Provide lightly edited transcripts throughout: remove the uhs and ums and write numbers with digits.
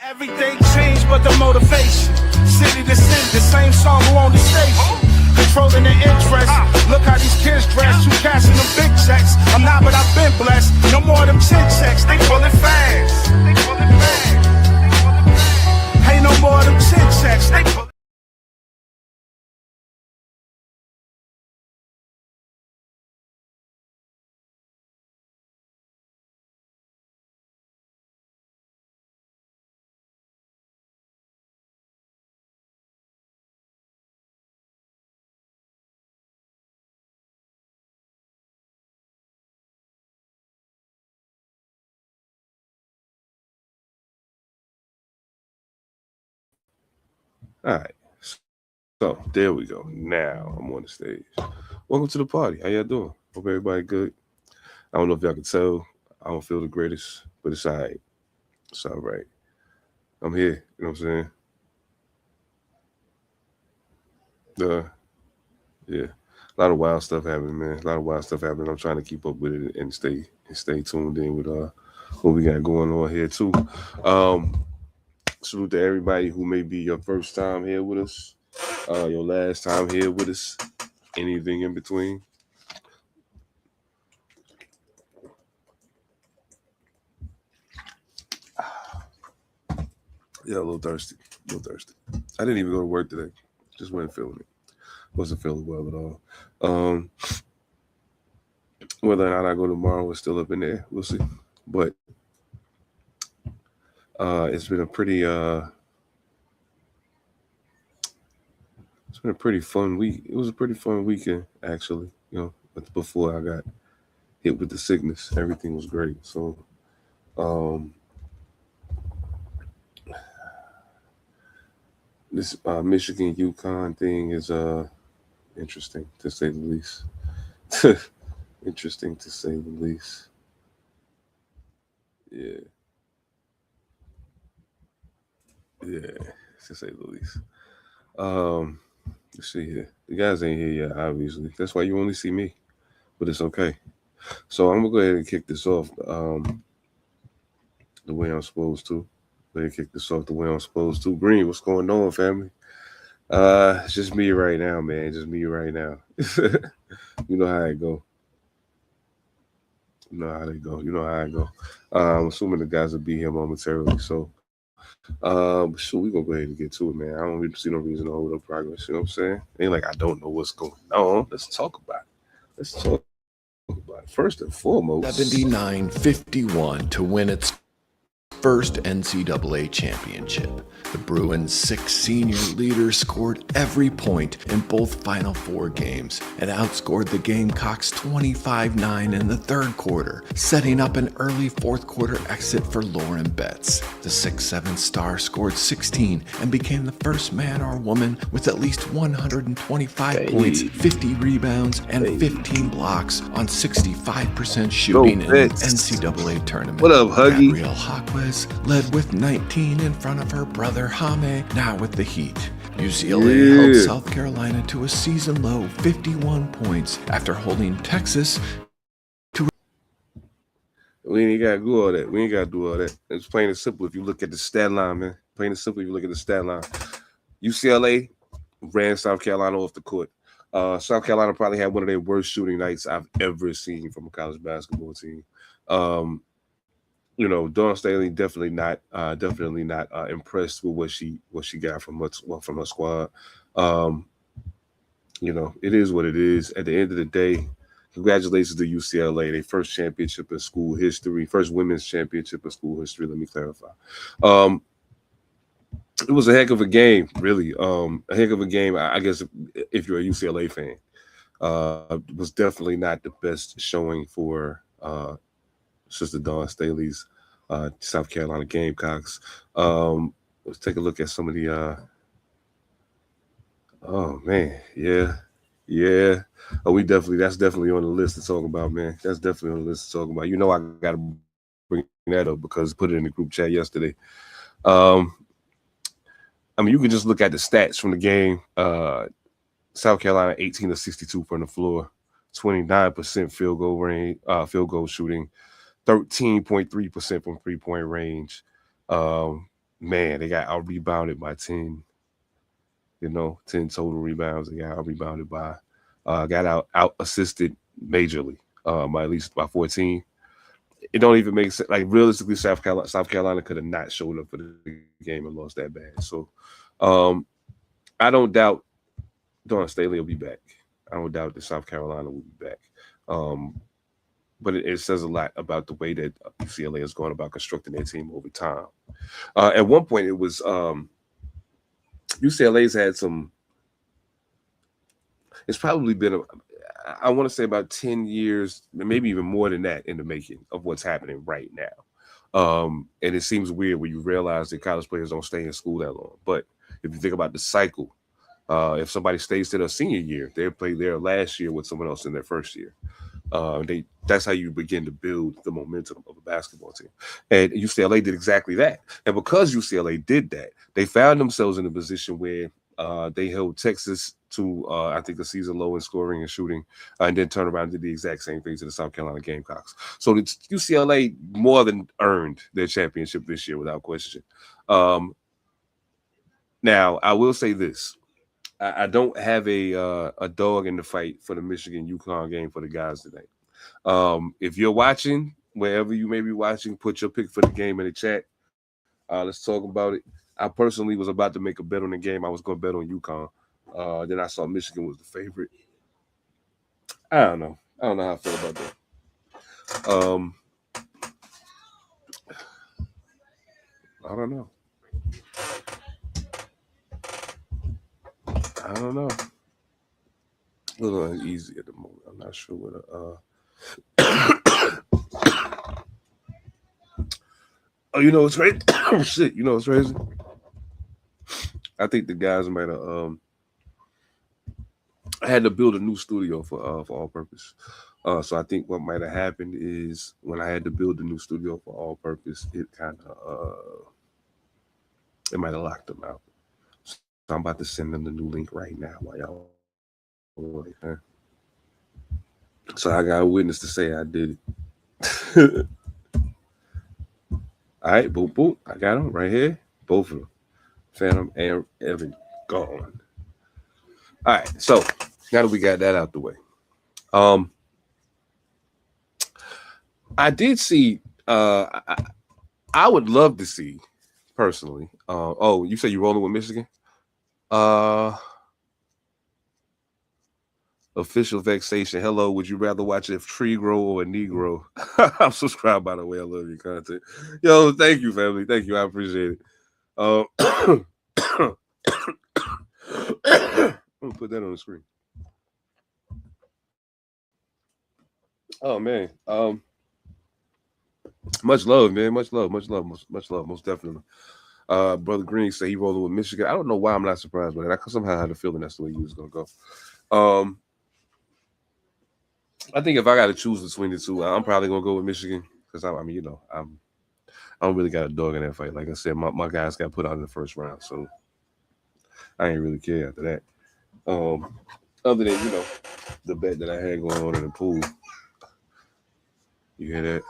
Everything changed but the motivation. City to city, the same song on the station. Controlling the interest. Look how these kids dress. You cashing them big checks. I'm not, but I've been blessed. No more of them chin checks. They pulling fast. Ain't no more of them chin checks. They pulling. All right. So there we go. Now I'm on the stage. Welcome to the party. How y'all doing? Hope everybody good. I don't know if y'all can tell. I don't feel the greatest, but it's all right. It's all right. I'm here. You know what I'm saying? Yeah. A lot of wild stuff happening, man. A lot of wild stuff happening. I'm trying to keep up with it and stay tuned in with what we got going on here too. Um, Salute to everybody who may be your first time here with us, your last time here with us, anything in between. Yeah, a little thirsty. A little thirsty. I didn't even go to work today. Just wasn't feeling it. Wasn't feeling well at all. Whether or not I go tomorrow is still up in there. We'll see. But it's been a pretty fun week. It was a pretty fun weekend actually. You know, but before I got hit with the sickness, everything was great. So um, this Michigan UConn thing is interesting to say the least. Interesting to say the least. Yeah, yeah, to say the least. Um, let's see here. The guys ain't here yet, obviously. That's why you only see me, but it's okay. So I'm gonna go ahead and kick this off the way I'm supposed to. Go ahead and kick this off the way I'm supposed to. Green, what's going on, family? It's just me right now, man. Just me right now. You know how it go. You know how they go. You know how I go. I'm assuming the guys will be here momentarily. So, sure, we gonna go ahead and get to it, man. I don't really see no reason to hold up progress. You know what I'm saying? Ain't like I don't know what's going on. Let's talk about it. Let's talk about it. First and foremost, 79-51 to win its first NCAA championship. The Bruins' 6 senior leaders scored every point in both Final Four games and outscored the Gamecocks 25-9 in the third quarter, setting up an early fourth quarter exit for Lauren Betts. The 6'7" star scored 16 and became the first man or woman with at least 125 points, 50 rebounds, and 15 blocks on 65% shooting in the NCAA tournament. What up, Huggy? Gabrielle Hawquez led with 19 in front of her brother Jaime, now with the Heat. UCLA held South Carolina to a season-low 51 points after holding Texas to... We ain't gotta do all that. We ain't gotta do all that. It's plain and simple if you look at the stat line, man. Plain and simple if you look at the stat line. UCLA ran South Carolina off the court. South Carolina probably had one of their worst shooting nights I've ever seen from a college basketball team. You know, Dawn Staley definitely not impressed with what she got from her squad. You know, it is what it is. At the end of the day, congratulations to UCLA, their first championship in school history, first women's championship in school history. Let me clarify. It was a heck of a game, really. A heck of a game. I guess if you're a UCLA fan, it was definitely not the best showing for Sister Dawn Staley's South Carolina Gamecocks. Let's take a look at some of the. Oh man, yeah. That's definitely on the list to talk about, man. That's definitely on the list to talk about. You know, I got to bring that up because I put it in the group chat yesterday. I mean, you can just look at the stats from the game. South Carolina 18 of 62 from the floor, 29% field goal shooting, 13.3% from 3-point range, man, they got out rebounded by 10. 10 total rebounds. They got out rebounded by, got out assisted majorly, by at least by 14. It don't even make sense. Like realistically, South Carolina could have not showed up for the game and lost that bad. So, I don't doubt Dawn Staley will be back. I don't doubt that South Carolina will be back. But it says a lot about the way that UCLA is going about constructing their team over time. At one point, it was UCLA's had some. It's probably been, I want to say about 10 years, maybe even more than that, in the making of what's happening right now. And it seems weird when you realize that college players don't stay in school that long. But if you think about the cycle, if somebody stays to their senior year, they played their last year with someone else in their first year. That's how you begin to build the momentum of a basketball team. And UCLA did exactly that. And because UCLA did that, they found themselves in a position where they held Texas to, I think, a season low in scoring and shooting, and then turned around and did the exact same thing to the South Carolina Gamecocks. So UCLA more than earned their championship this year without question. Now, I will say this. I don't have a dog in the fight for the Michigan UConn game for the guys tonight. If you're watching, wherever you may be watching, put your pick for the game in the chat. Let's talk about it. I personally was about to make a bet on the game. I was going to bet on UConn. Then I saw Michigan was the favorite. I don't know how I feel about that. I don't know. A little uneasy at the moment. I'm not sure what. Oh, you know what's crazy? Oh shit! You know what's crazy? I think the guys might have. I had to build a new studio for All Purpose. So I think what might have happened is when I had to build a new studio for All Purpose, it kind of it might have locked them out. So I'm about to send them the new link right now while y'all. Okay. So I got a witness to say I did it. All right, boop boop. I got them right here, both of them, Phantom and Evan, gone. All right, so now that we got that out the way, I did see. I would love to see, personally. Oh, you say you rolling with Michigan? Official vexation. Hello, would you rather watch a tree grow or a Negro? I'm subscribed, by the way. I love your content. Yo, thank you, family. Thank you. I appreciate it. I'm gonna put that on the screen. Oh man. Much love, man. Much love, most definitely. Brother Green said he rolling with Michigan. I don't know why I'm not surprised by that. I somehow had a feeling that's the way he was gonna go. I think if I got to choose between the two, I'm probably gonna go with Michigan because I don't really got a dog in that fight. Like I said, my guys got put out in the first round, so I ain't really care after that. Other than the bet that I had going on in the pool. You hear that?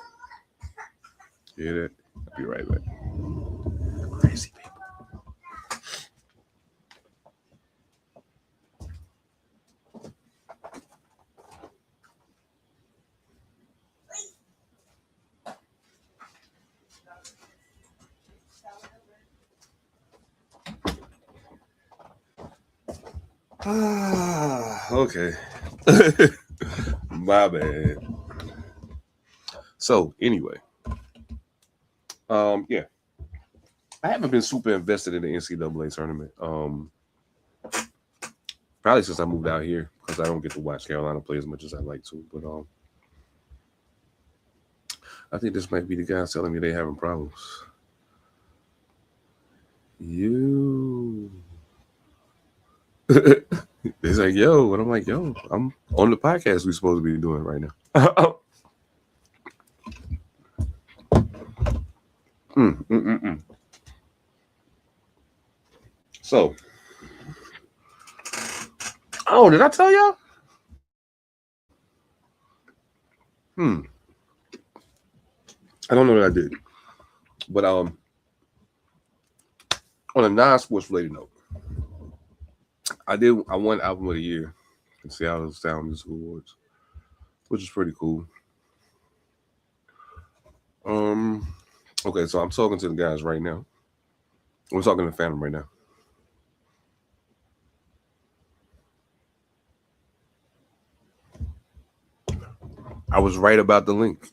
You hear that? I'll be right back. Crazy people. Okay. My bad. So anyway, yeah, I haven't been super invested in the NCAA tournament. Probably since I moved out here because I don't get to watch Carolina play as much as I like to. But I think this might be the guys telling me they having problems. It's like, yo, and I'm like, yo, I'm on the podcast we're supposed to be doing right now. So, oh, did I tell y'all? I don't know that I did, but On a non-sports related note, I won album of the year in Seattle Sound Music Awards, which is pretty cool. Okay, so I'm talking to the guys right now. We're talking to Phantom right now. I was right about the link.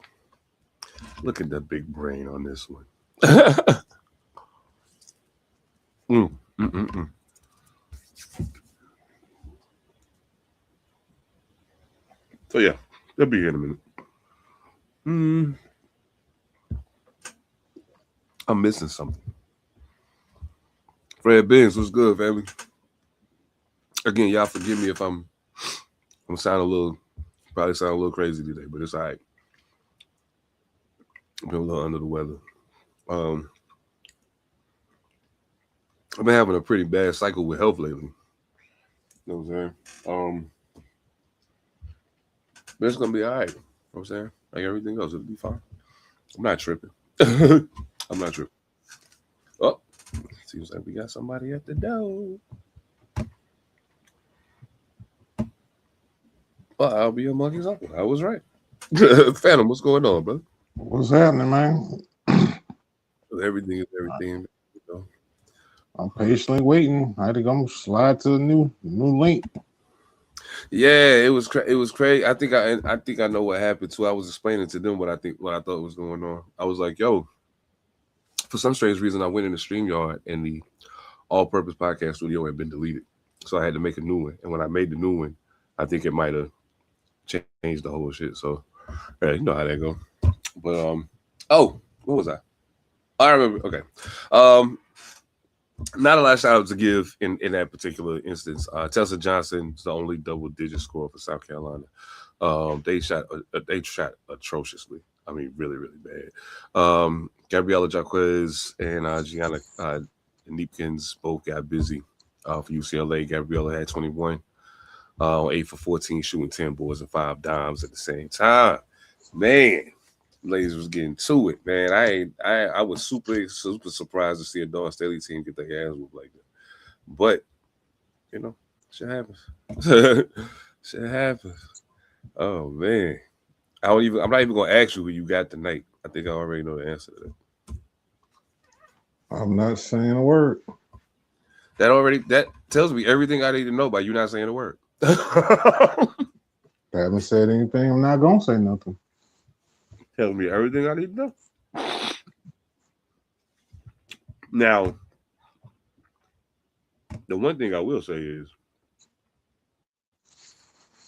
Look at the big brain on this one. So yeah, they'll be here in a minute. I'm missing something. Fred Benz, what's good, family? Again, y'all forgive me if I'm probably sound a little crazy today, but it's all right. I've been a little under the weather. I've been having a pretty bad cycle with health lately. You know what I'm saying? But it's gonna be all right. You know what I'm saying? Like everything else, it'll be fine. I'm not tripping. I'm not tripping. Oh, seems like we got somebody at the door. Well, I'll be a monkey's uncle. I was right. Phantom, what's going on, bro? What's happening, man? Everything is everything. You know. I'm patiently waiting. I had to go slide to the new link. Yeah, it was crazy. I think I know what happened too. I was explaining to them what I thought was going on. I was like, yo, for some strange reason, I went in the StreamYard and the all-purpose podcast studio had been deleted. So I had to make a new one. And when I made the new one, I think it might have changed the whole shit. So yeah, you know how that go. But what was I? I remember. Okay. Not a lot of shout outs to give in that particular instance. Tessa Johnson's the only double-digit scorer for South Carolina. They shot atrociously. I mean, really, really bad. Gabriella Jaquez and Gianna Neepkins both got busy for UCLA. Gabriella had 21, 8 for 14, shooting 10 boards and 5 dimes at the same time. Man, ladies was getting to it, man. I was super surprised to see a Dawn Staley team get their ass whooped like that. But you know, shit happens. Shit happens. Oh man. I'm not even gonna ask you who you got tonight. I think I already know the answer to that. I'm not saying a word. That tells me everything I need to know by you not saying a word. I haven't said anything. I'm not gonna say nothing. Tells me everything I need to know. Now, the one thing I will say is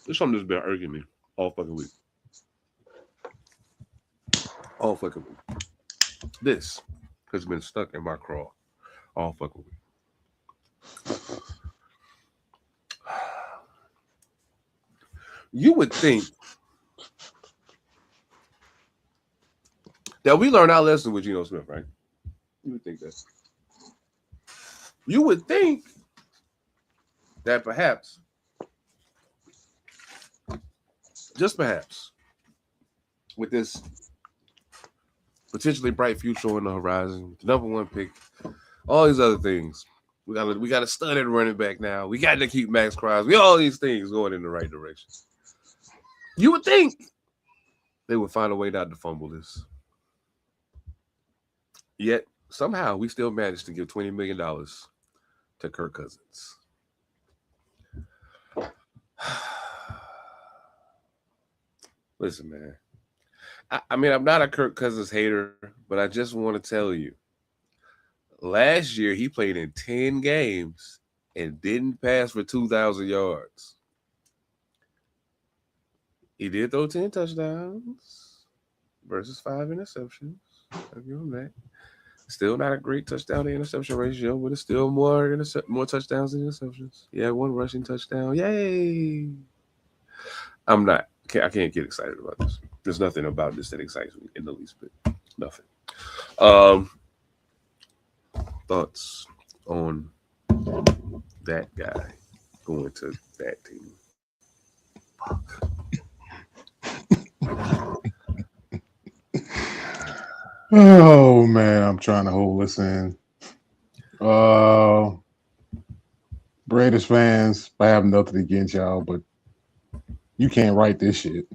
there's something that's been irking me all fucking week. All fucking week. This has been stuck in my craw all fucking week. You would think that we learned our lesson with Geno Smith, right? You would think that. You would think that perhaps, just perhaps, with this potentially bright future on the horizon, the number one pick, all these other things, we got a studded running back now. We got to keep Max Crosby. All these things going in the right direction. You would think they would find a way not to fumble this. Yet somehow we still managed to give $20 million to Kirk Cousins. Listen, man. I mean, I'm not a Kirk Cousins hater, but I just want to tell you, last year he played in 10 games and didn't pass for 2,000 yards. He did throw 10 touchdowns versus 5 interceptions. I'll give him that. Still not a great touchdown to interception ratio, but it's still more touchdowns than interceptions. He had 1 rushing touchdown. Yay! I can't get excited about this. There's nothing about this that excites me in the least bit. Nothing. Thoughts on that guy going to that team? Fuck. Oh man, I'm trying to hold this in. Raiders fans, I have nothing against y'all, but you can't write this shit.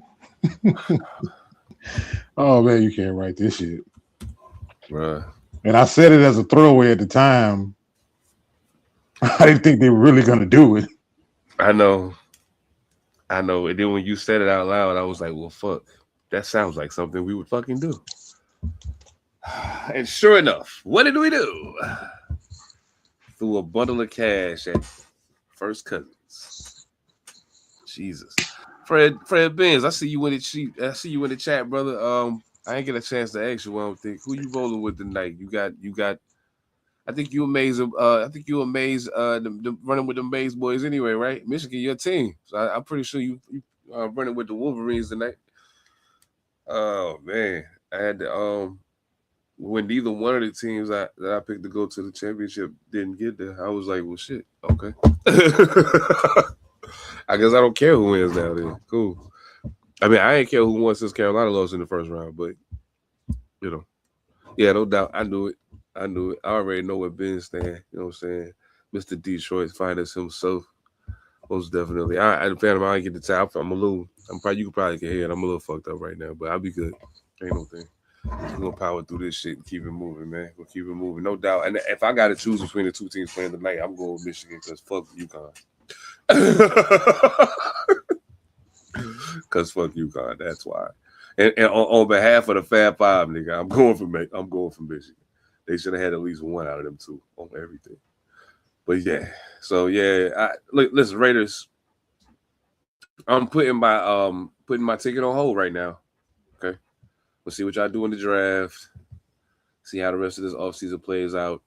Oh man, you can't write this shit. Bruh. And I said it as a throwaway at the time. I didn't think they were really gonna do it. I know. And then when you said it out loud, I was like, well, fuck. That sounds like something we would fucking do. And sure enough, what did we do? Threw a bundle of cash at First Cousins. Jesus. Fred Benz, I see you in the chat, brother. I ain't get a chance to ask you, I don't think. Who you rolling with tonight? You got I think you amaze the running with the Maze boys anyway, right? Michigan, your team. So I'm pretty sure you running with the Wolverines tonight. Oh man. I had to when neither one of the teams that I picked to go to the championship didn't get there, I was like, well shit, okay. I guess I don't care who wins now then. Cool. I mean, I ain't care who won since Carolina lost in the first round, but you know. Yeah, no doubt. I knew it. I already know where Ben stand. You know what I'm saying? Mr. Detroit finds himself. Most definitely. I Phantom, I get the tap. You can probably hear it. I'm a little fucked up right now, but I'll be good. Ain't no thing. We're gonna power through this shit and keep it moving, man. We'll keep it moving. No doubt. And if I gotta choose between the two teams playing tonight, I'm going with Michigan because fuck UConn. Because fuck UConn. That's why. And on behalf of the Fab Five, nigga, I'm going for Michigan. They should have had at least one out of them two on everything. But yeah, so yeah, listen, Raiders. I'm putting my ticket on hold right now. Okay, we'll see what y'all do in the draft. See how the rest of this offseason plays out.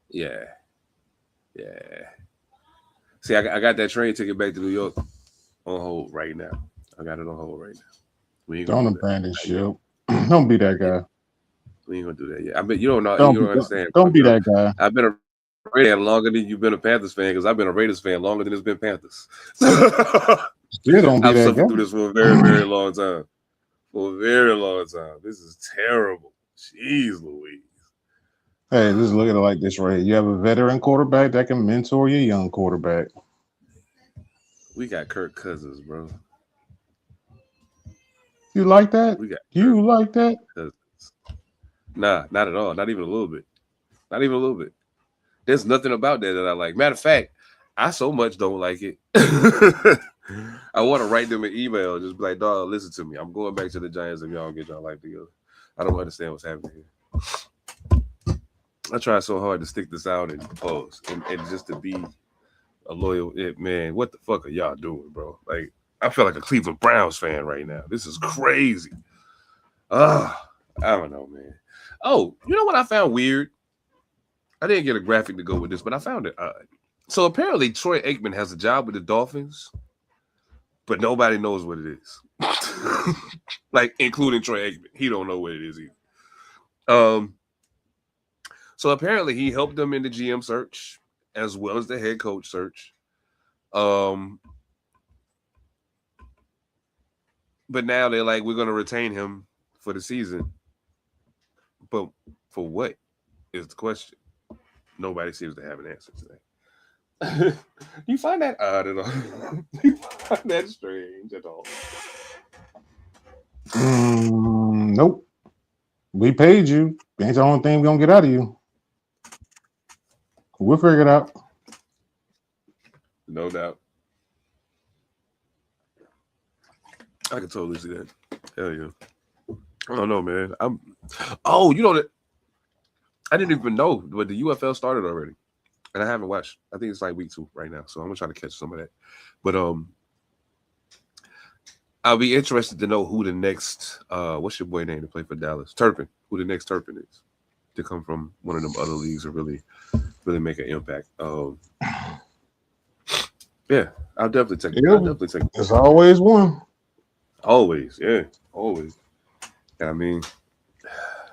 Yeah. See, I got that train ticket back to New York on hold right now. I got it on hold right now. We ain't Don't abandon ship. Don't be that guy. We ain't gonna do that yet. I bet you don't know. You don't understand. Don't be that guy. I've been a Raiders fan longer than you've been a Panthers fan because I've been a Raiders fan longer than it's been Panthers. You don't be I've that suffered guy. through this for a very, very long time. This is terrible. Jeez Louise. Hey, just look at it like this right here. You have a veteran quarterback that can mentor your young quarterback. We got Kirk Cousins, bro. You like that? You like that? Cousins. Nah, not at all. Not even a little bit. There's nothing about that I like. Matter of fact, I so much don't like it. I want to write them an email, just be like, dog, listen to me. I'm going back to the Giants if y'all don't get y'all life together. I don't understand what's happening here. I try so hard to stick this out and pause and just to be a loyal man. What the fuck are y'all doing, bro? Like, I feel like a Cleveland Browns fan right now. This is crazy. I don't know, man. Oh, you know what I found weird? I didn't get a graphic to go with this, but I found it odd. So apparently Troy Aikman has a job with the Dolphins, but nobody knows what it is. Like, including Troy Aikman. He don't know what it is either. So apparently he helped them in the GM search as well as the head coach search. But now they're like, we're going to retain him for the season. But for what is the question? Nobody seems to have an answer today. You find that odd at all? You find that strange at all? Nope. We paid you. Ain't the only thing we're going to get out of you. We'll figure it out. No doubt. I can totally see that. Hell yeah. I don't know, man. You know that I didn't even know, but the UFL started already. And I haven't watched. I think it's like week 2 right now. So I'm gonna try to catch some of that. But I'll be interested to know who the next what's your boy name to play for Dallas? Turpin. Who the next Turpin is to come from one of them other leagues and really make an impact. Yeah, I'll definitely take it. There's always one. Always, yeah. Always. And I mean,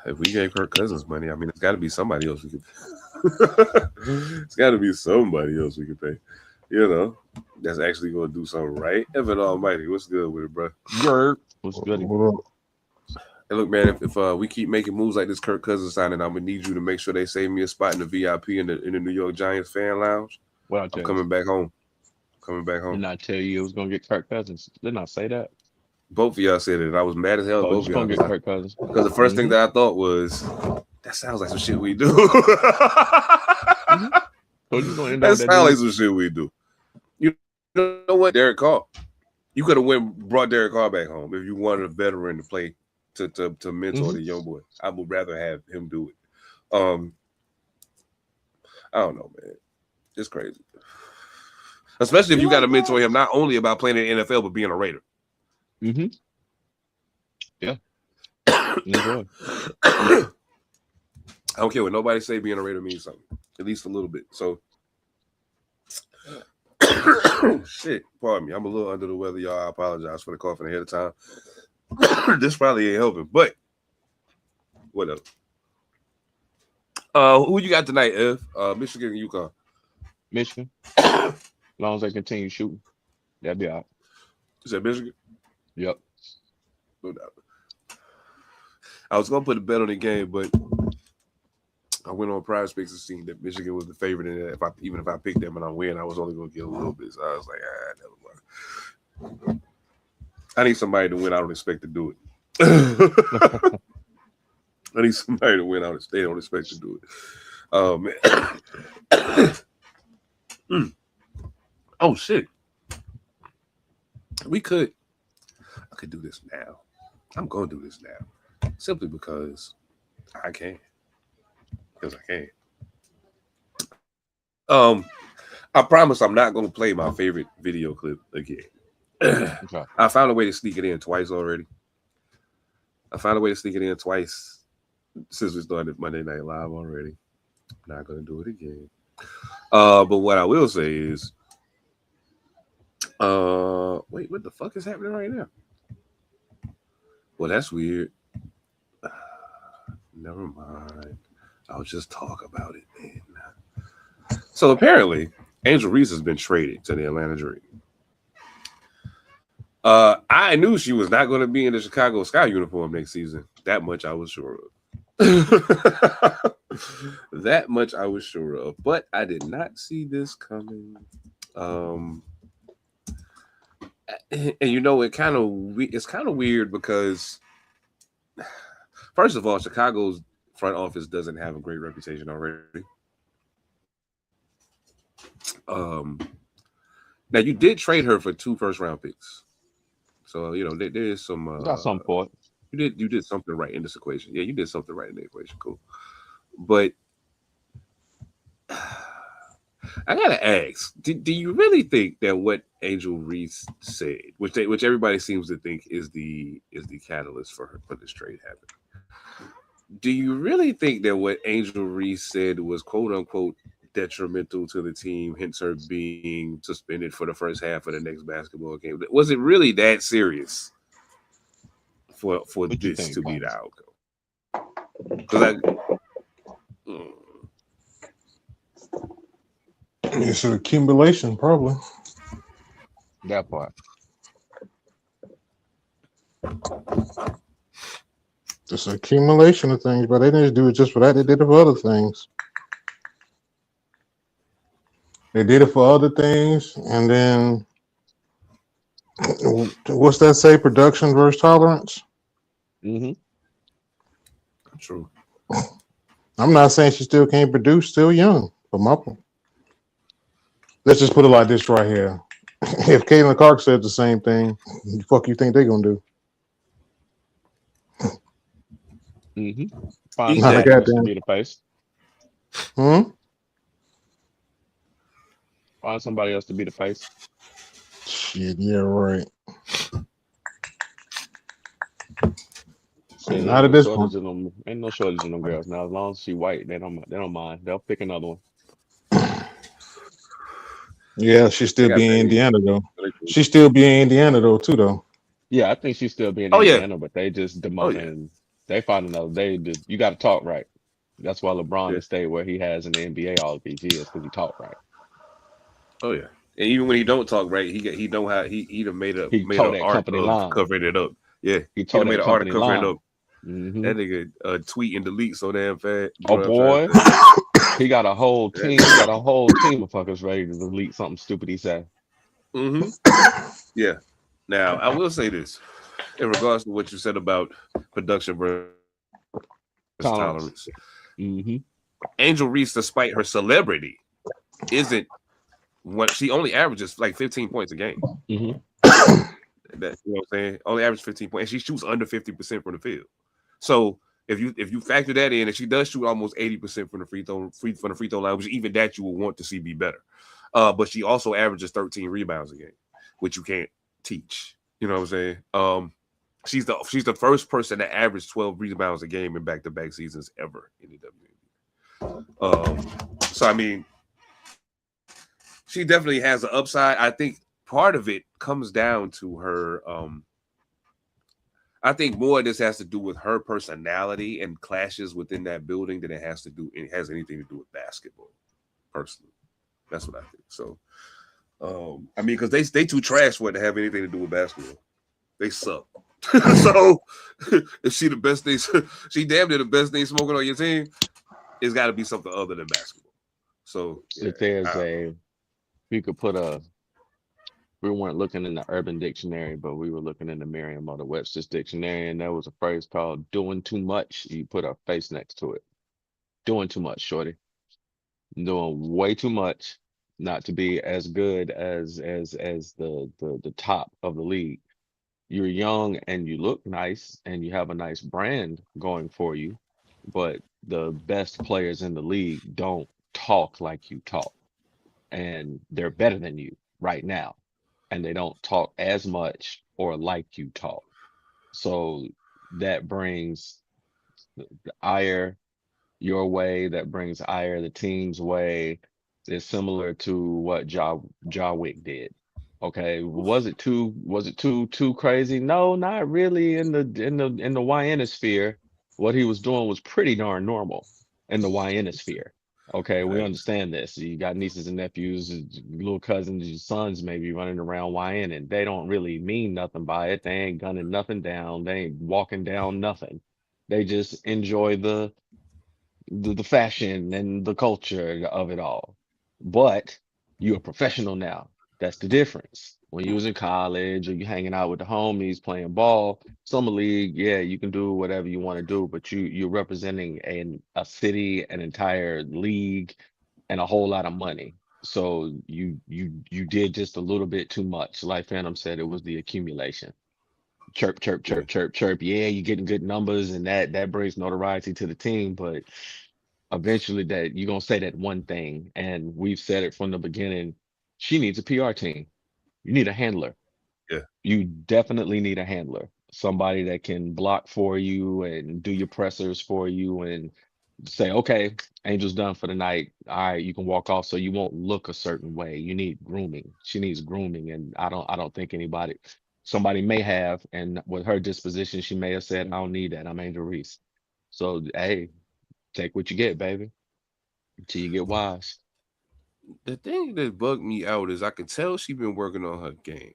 if we gave Kirk Cousins money, I mean, it's got to be somebody else we could. It's got to be somebody else we could pay. You know, that's actually going to do something right. Evan All Mightee, what's good with it, bro? What's good? Hey, look, man, if we keep making moves like this Kirk Cousins signing, I'm gonna need you to make sure they save me a spot in the VIP in the New York Giants fan lounge. What I I'm tell you? coming back home. Coming back home. Didn't I tell you it was gonna get Kirk Cousins? Didn't I say that? Both of y'all said it. I was mad as hell. Oh, Both it's of gonna y'all get Kirk Cousins. because the first thing that I thought was that sounds like some shit we do. So you gonna end That up sounds like some shit we do. You know what, Derek Carr? You could have brought Derek Carr back home if you wanted a veteran to play to mentor the young boy. I would rather have him do it. I don't know, man. It's crazy. Especially if you got to mentor him not only about playing in the NFL but being a Raider. Yeah. Enjoy. I don't care what nobody say. Being a Raider means something, at least a little bit. So, shit. Pardon me. I'm a little under the weather, y'all. I apologize for the coughing ahead of time. This probably ain't helping, but whatever. Who you got tonight, Ev? Michigan and UConn. Michigan. As long as they continue shooting, that'd be all right. Is that Michigan? Yep. No doubt. I was gonna put a bet on the game, but I went on Prize Picks and seen that Michigan was the favorite, and even if I picked them and I win, I was only gonna get a little bit. So I was like, never mind. I need somebody to win. I don't expect to do it. I need somebody to win. They don't expect to do it. Oh man. Oh shit. I could do this now. I'm gonna do this now. Simply because I can. Because I can. I promise I'm not gonna play my favorite video clip again. Okay. I found a way to sneak it in twice already. Since we started Monday Night Live already. I'm not gonna do it again. But what I will say is, wait, what the fuck is happening right now? Well, that's weird. Never mind. I'll just talk about it then. So apparently, Angel Reese has been traded to the Atlanta Dream. I knew she was not going to be in the Chicago Sky uniform next season. That much I was sure of. But I did not see this coming. And you know, it's kind of weird because, first of all, Chicago's front office doesn't have a great reputation already. Now you did trade her for 2 first-round picks, so you know there is some. Got some point. You did something right in this equation. Yeah, you did something right in the equation. Cool, but I gotta ask: do you really think that what Angel Reese said, which everybody seems to think is the catalyst for this trade happening? Do you really think that what Angel Reese said was quote unquote detrimental to the team, hence her being suspended for the first half of the next basketball game? Was it really that serious for this to be the outcome? Because it's an accumulation, probably. That part. It's an accumulation of things, but they didn't do it just for that. They did it for other things. And then what's that say? Production versus tolerance. True. I'm not saying she still can't produce. Still young, but let's just put it like this right here. If Caitlin Clark said the same thing, the fuck you think they're gonna do? Find somebody else to be the face. Find somebody else to be the face. Shit, yeah, right. See, not at this point. Ain't no shortage in them girls now. As long as she white, they don't mind. They'll pick another one. Yeah, she still be in Indiana though. She still be in Indiana though too though. Yeah, I think she's still being in Indiana, but they just demoted. They find another. You got to talk right. That's why LeBron has stayed where he has in the NBA all these years, because he talk right. Oh yeah, and even when he don't talk right, he know how he made an art of covering it up. Yeah, he made an art of covering it up. That nigga tweet and delete so damn fast. You Oh know what I'm boy, trying to say? he got a whole team. He got a whole team of fuckers ready to delete something stupid he said. Mm-hmm. Yeah. Now I will say this in regards to what you said about production versus Tolerance. tolerance. Mm-hmm. Angel Reese, despite her celebrity, isn't what she only averages like 15 points a game. Mm-hmm. That, you know what I'm saying? Only average 15 points. And she shoots under 50% from the field. So if you factor that in, and she does shoot almost 80% from the free throw line, which even that you will want to see be better. But she also averages 13 rebounds a game, which you can't teach. You know what I'm saying? She's the first person to average 12 rebounds a game in back-to-back seasons ever in the WNBA. So I mean, she definitely has an upside. I think part of it comes down to her. I think more of this has to do with her personality and clashes within that building than it has anything to do with basketball. Personally, that's what I think. So, I mean, because they too trash for it to have anything to do with basketball. They suck. So, if she the best thing, she damn near the best thing smoking on your team. It's got to be something other than basketball. So, yeah, If there's we could put we weren't looking in the Urban Dictionary, but we were looking in the Merriam-Webster's dictionary, and there was a phrase called "doing too much." You put a face next to it. Doing too much, shorty. Doing way too much, not to be as good as the top of the league. You're young and you look nice and you have a nice brand going for you, but the best players in the league don't talk like you talk, and they're better than you right now, and they don't talk as much or like you talk. So that brings the ire your way, that brings ire the team's way. Is similar to what Wick did. Okay, was it too crazy? No, not really. In the YN sphere, what he was doing was pretty darn normal in the YN sphere. Okay, we understand this. You got nieces and nephews, little cousins, your sons maybe running around YN, and they don't really mean nothing by it. They ain't gunning nothing down. They ain't walking down nothing. They just enjoy the fashion and the culture of it all. But you're a professional now. That's the difference. When you was in college or you hanging out with the homies playing ball, summer league, yeah, you can do whatever you want to do, but you're representing a city, an entire league, and a whole lot of money. So you did just a little bit too much. Like Phantom said, it was the accumulation. Chirp, chirp, yeah, chirp, chirp, chirp. Yeah, you're getting good numbers, and that brings notoriety to the team, but eventually that you're gonna say that one thing, and we've said it from the beginning. She needs a PR team. You need a handler. yeah, You definitely need a handler. Somebody that can block for you and do your pressers for you and say, okay, Angel's done for the night. All right, you can walk off so you won't look a certain way. You need grooming. She needs grooming. And I don't think somebody may have, and with her disposition, she may have said, I don't need that. I'm Angel Reese. So hey, take what you get, baby, until you get wise. the thing that bugged me out is I can tell she's been working on her game.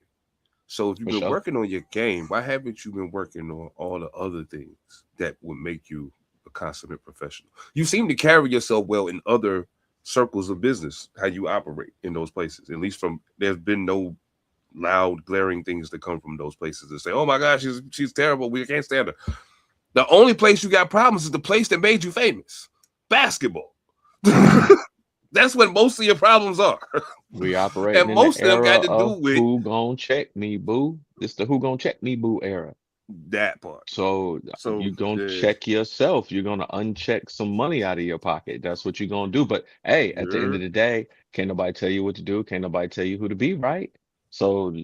So if you've For been sure. working on your game, why haven't you been working on all the other things that would make you a consummate professional? You seem to carry yourself well in other circles of business, how you operate in those places. At least there's been no loud, glaring things that come from those places that say, "Oh my gosh, she's terrible. We can't stand her." The only place you got problems is the place that made you famous, basketball. That's what most of your problems are, We operating and in the most of them era got to do of with who gonna check me, boo. It's the who gonna check me, boo era. that part. So So you're gonna yeah, check yourself. You're gonna uncheck some money out of your pocket. That's what you're gonna do. But hey, at the end yeah, of the day, can't nobody tell you what to do. Can't nobody tell you who to be, right? So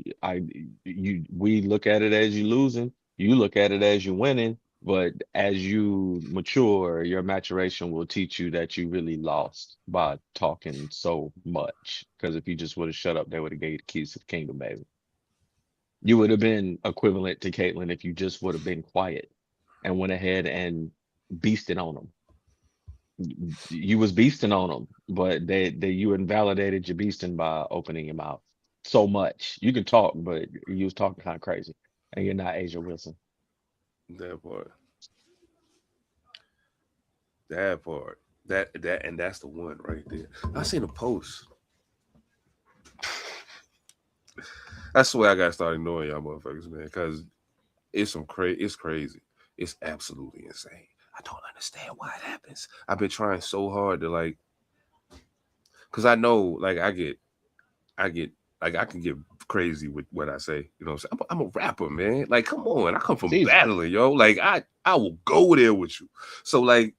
we look at it as you losing. You look at it as you winning. But as you mature, your maturation will teach you that you really lost by talking so much. Because if you just would have shut up, they would have gave you the keys to the kingdom, baby. You would have been equivalent to Caitlyn if you just would have been quiet and went ahead and beasted on them. You was beasting on them, but they you invalidated your beasting by opening your mouth so much. You can talk, but you was talking kind of crazy, and you're not Asia Wilson. that part. That part. And that's the one right there. I seen a post. I swear I gotta start ignoring y'all motherfuckers, man, because it's it's crazy. It's absolutely insane. I don't understand why it happens. I've been trying so hard to like, because I know like I get like I can get crazy with what I say. You know what I'm saying? I'm a rapper, man. Like, come on. I come from Easy. battling, yo. Like I will go there with you. So like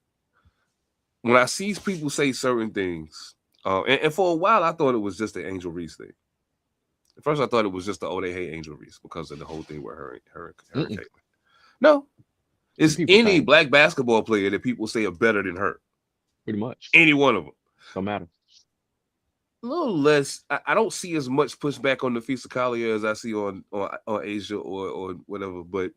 when I see people say certain things, and for a while I thought it was just the Angel Reese thing. At first I thought it was just they hate Angel Reese because of the whole thing with her and Caitlyn. No, it's any black basketball player that people say are better than her. Pretty much. Any one of them. Don't matter. A little less. I don't see as much pushback on the Fisikalia as I see on Asia or whatever. But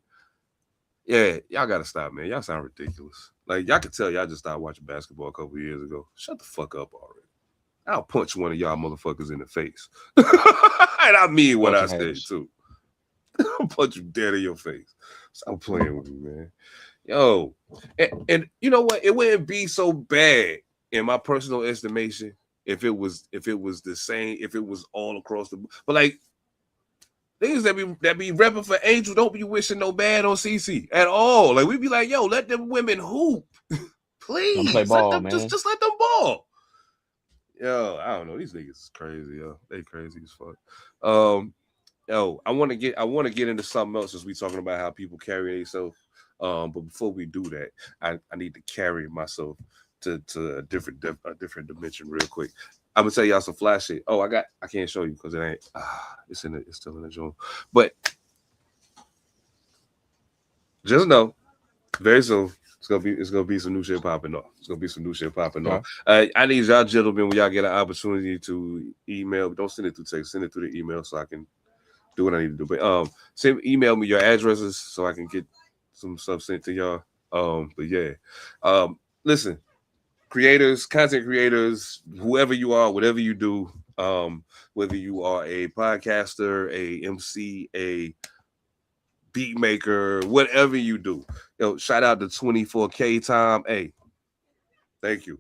yeah, y'all gotta stop, man. Y'all sound ridiculous. Like y'all can tell y'all just started watching basketball a couple of years ago. Shut the fuck up already. I'll punch one of y'all motherfuckers in the face. And I mean what I say too. I'll punch you dead in your face. Stop playing with me, man. Yo. And you know what? It wouldn't be so bad in my personal estimation if it was the same, if it was all across the, but like niggas that be repping for Angel don't be wishing no bad on CC at all. Like we be like, yo, let them women hoop, please. Don't play ball, let them, man. just let them ball. Yo, I don't know. These niggas is crazy, yo. They crazy as fuck. Yo, I want to get into something else as we talking about how people carry themselves. But before we do that, I need to carry myself to a different dimension real quick. I'm gonna tell y'all some flash shit. Oh, I can't show you because it ain't. It's still in the joint. But just know, very soon it's gonna be some new shit popping off. It's gonna be some new shit popping off. I need y'all gentlemen when y'all get an opportunity to email. Don't send it through text. Send it through the email so I can do what I need to do. But email me your addresses so I can get some stuff sent to y'all. But yeah, listen. Creators, content creators, whoever you are, whatever you do, whether you are a podcaster, a MC, a beat maker, whatever you do, shout out to 24K Time. Hey, thank you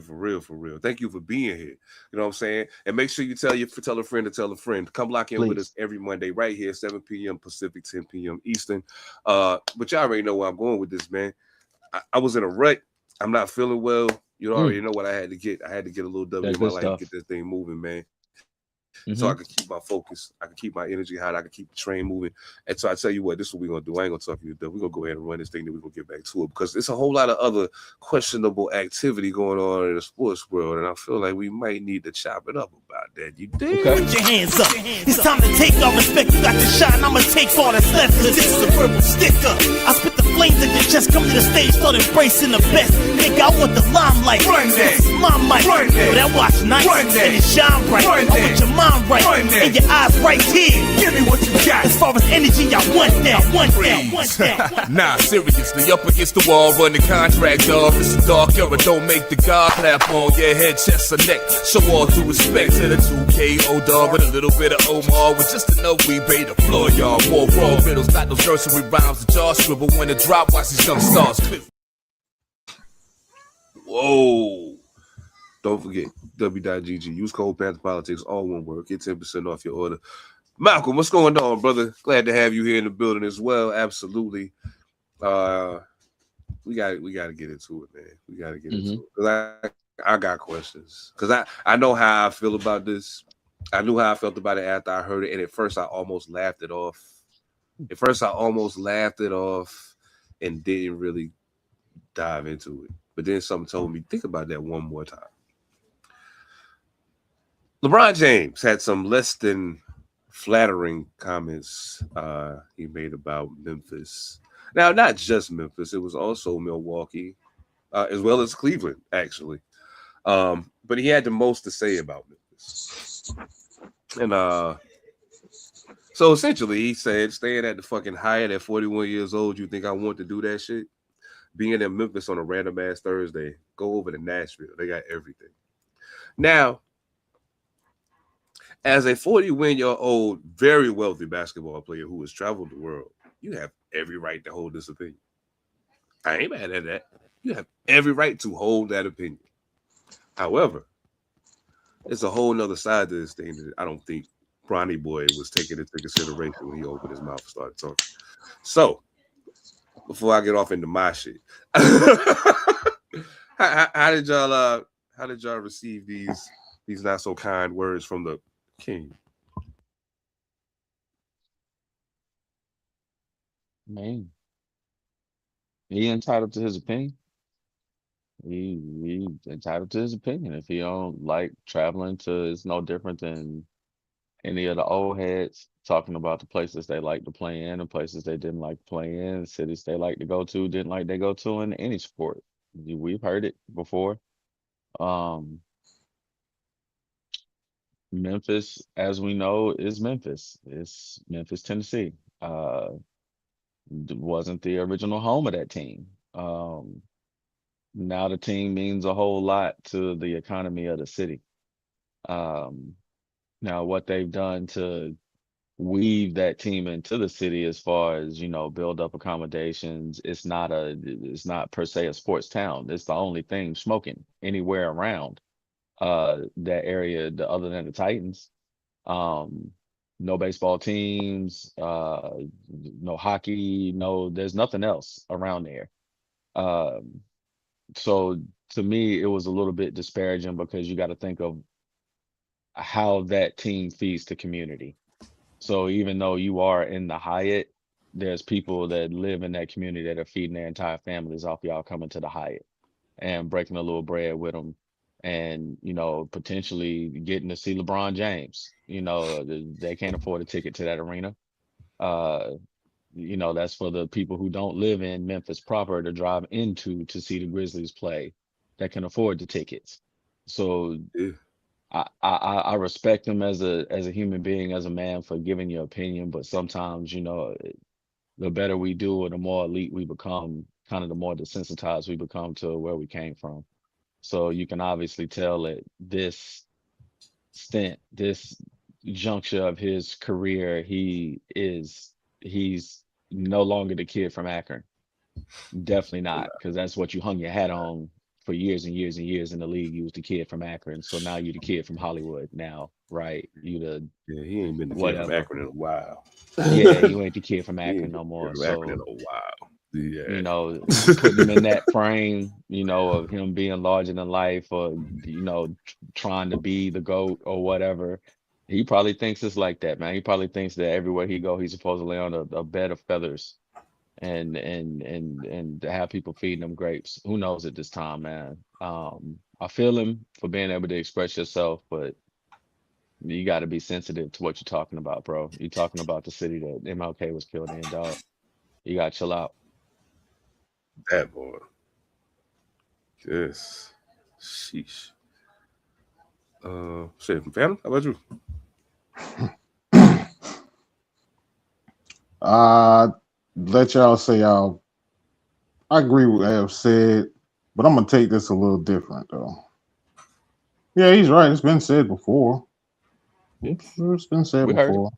for real. Thank you for being here. You know what I'm saying? And make sure you tell a friend to tell a friend. Come lock in with us every Monday right here, 7 p.m. Pacific, 10 p.m. Eastern. But y'all already know where I'm going with this, man. I was in a rut. I'm not feeling well. You already know what I had to get. I had to get a little W in my life to get this thing moving, man. So I could keep my focus. I could keep my energy high. I could keep the train moving. And so I tell you what, this is what we're going to do. I ain't going to talk to you. We're going to go ahead and run this thing. Then we're going to get back to it because there's a whole lot of other questionable activity going on in the sports world. And I feel like we might need to chop it up about that. You dig? Okay. Put your hands up. It's time to take our respect. You got to shine. I'm going to take all that's left. Cause this is a verbal sticker. I spit the flames at your chest. Come to the stage. Start embracing the best. Nigga, I want the limelight. Run that. This is my mic. Run that. But I watch nights. Run that. And it shine bright. Run that. I want your mind right. Run that. And your eyes right here. Give me what you got. As far as energy, I want that. Want that. Nah, seriously, up against the wall, run the contract, dog. It's a dark era, don't make the God clap on your head, chest, or neck. Show all due respect to the 2KO dog with a little bit of Omar. With just enough we pay the floor, y'all. More raw riddles, got those nursery rhymes that y'all scribble when the drop, watch these young stars clip. Whoa. Don't forget, w.gg. Use code Panther Politics, all one word. Get 10% off your order. Malcolm, what's going on, brother? Glad to have you here in the building as well. Absolutely. We got to get into it, man. We got to get into it. Because I got questions. Because I know how I feel about this. I knew how I felt about it after I heard it. And at first, I almost laughed it off. And didn't really dive into it. But then something told me, think about that one more time. LeBron James had some less than flattering comments he made about Memphis. Now, not just Memphis, it was also Milwaukee, as well as Cleveland, actually. But he had the most to say about Memphis. And so essentially, he said, staying at the fucking Hyatt at 41 years old, you think I want to do that shit? Being in Memphis on a random ass Thursday, go over to Nashville. They got everything. Now, as a 41-year-old, very wealthy basketball player who has traveled the world, you have every right to hold this opinion. I ain't mad at that. You have every right to hold that opinion. However, it's a whole nother side to this thing that I don't think Bronny Boy was taking into consideration when he opened his mouth and started talking. So, before I get off into my shit, how did y'all receive these not so kind words from the king? Man, he entitled to his opinion. He entitled to his opinion. If he don't like traveling to, it's no different than any of the old heads talking about the places they like to play in and places they didn't like to play in, cities they like to go to, didn't like they go to in any sport. We've heard it before. Um, Memphis, as we know, is Memphis. It's Memphis, Tennessee. Wasn't the original home of that team. Now the team means a whole lot to the economy of the city. Um, Now what they've done to weave that team into the city as far as, build up accommodations, it's not per se a sports town. It's the only thing smoking anywhere around that area other than the Titans. Um, no baseball teams, no hockey, there's nothing else around there. Um, so to me, it was a little bit disparaging because you got to think of how that team feeds the community. So even though you are in the Hyatt, there's people that live in that community that are feeding their entire families off y'all coming to the Hyatt and breaking a little bread with them and, potentially getting to see LeBron James. They can't afford a ticket to that arena. Uh, that's for the people who don't live in Memphis proper to drive into to see the Grizzlies play that can afford the tickets. So Yeah. I respect him as a human being, as a man for giving your opinion, but sometimes, the better we do or the more elite we become, kind of the more desensitized we become to where we came from. So you can obviously tell at this juncture of his career, he's no longer the kid from Akron. Definitely not, because that's what you hung your hat on for years and years and years in the league. You was the kid from Akron, so now you the kid from Hollywood now, right? You the Yeah, he ain't been the kid from whatever. Akron in a while. Yeah, you ain't the kid from He ain't Akron been no the kid more. from Akron in So, a while. Yeah. putting him in that frame, of him being larger than life or, trying to be the GOAT or whatever. He probably thinks it's like that, man. He probably thinks that everywhere he go, he's supposed to lay on a bed of feathers and to have people feeding them grapes. Who knows at this time, man? I feel him for being able to express yourself, but you got to be sensitive to what you're talking about, bro. You're talking about the city that MLK was killed in, dog. You got to chill out. That boy. Yes. Sheesh. Shit from Phantom, how about you? Let y'all say y'all. I agree with what I've said, but I'm gonna take this a little different though. Yeah, he's right. It's been said before. Yeah, It's been said we heard it. before.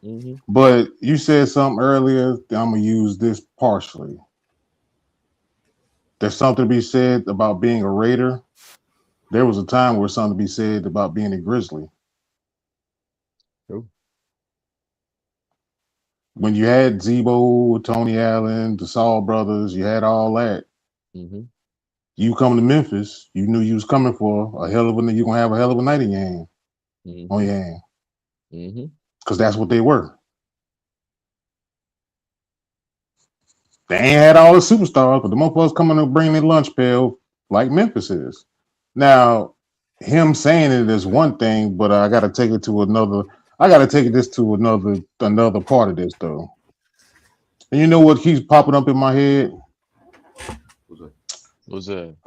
Hmm. But you said something earlier. I'm gonna use this partially. There's something to be said about being a Raider. There was a time where something to be said about being a Grizzly. True. When you had Zebo, Tony Allen, the Saul brothers, you had all that. Hmm. You come to Memphis, you knew you was coming for a hell of a. You're gonna have a hell of a night in your hand, on Hmm. your hand, Hmm. because that's what they were. They ain't had all the superstars, but the motherfuckers coming to bring their lunch pail like Memphis is. Now, him saying it is one thing, but I got to take it to another. I got to take this to another part of this though. And you know what keeps popping up in my head? Was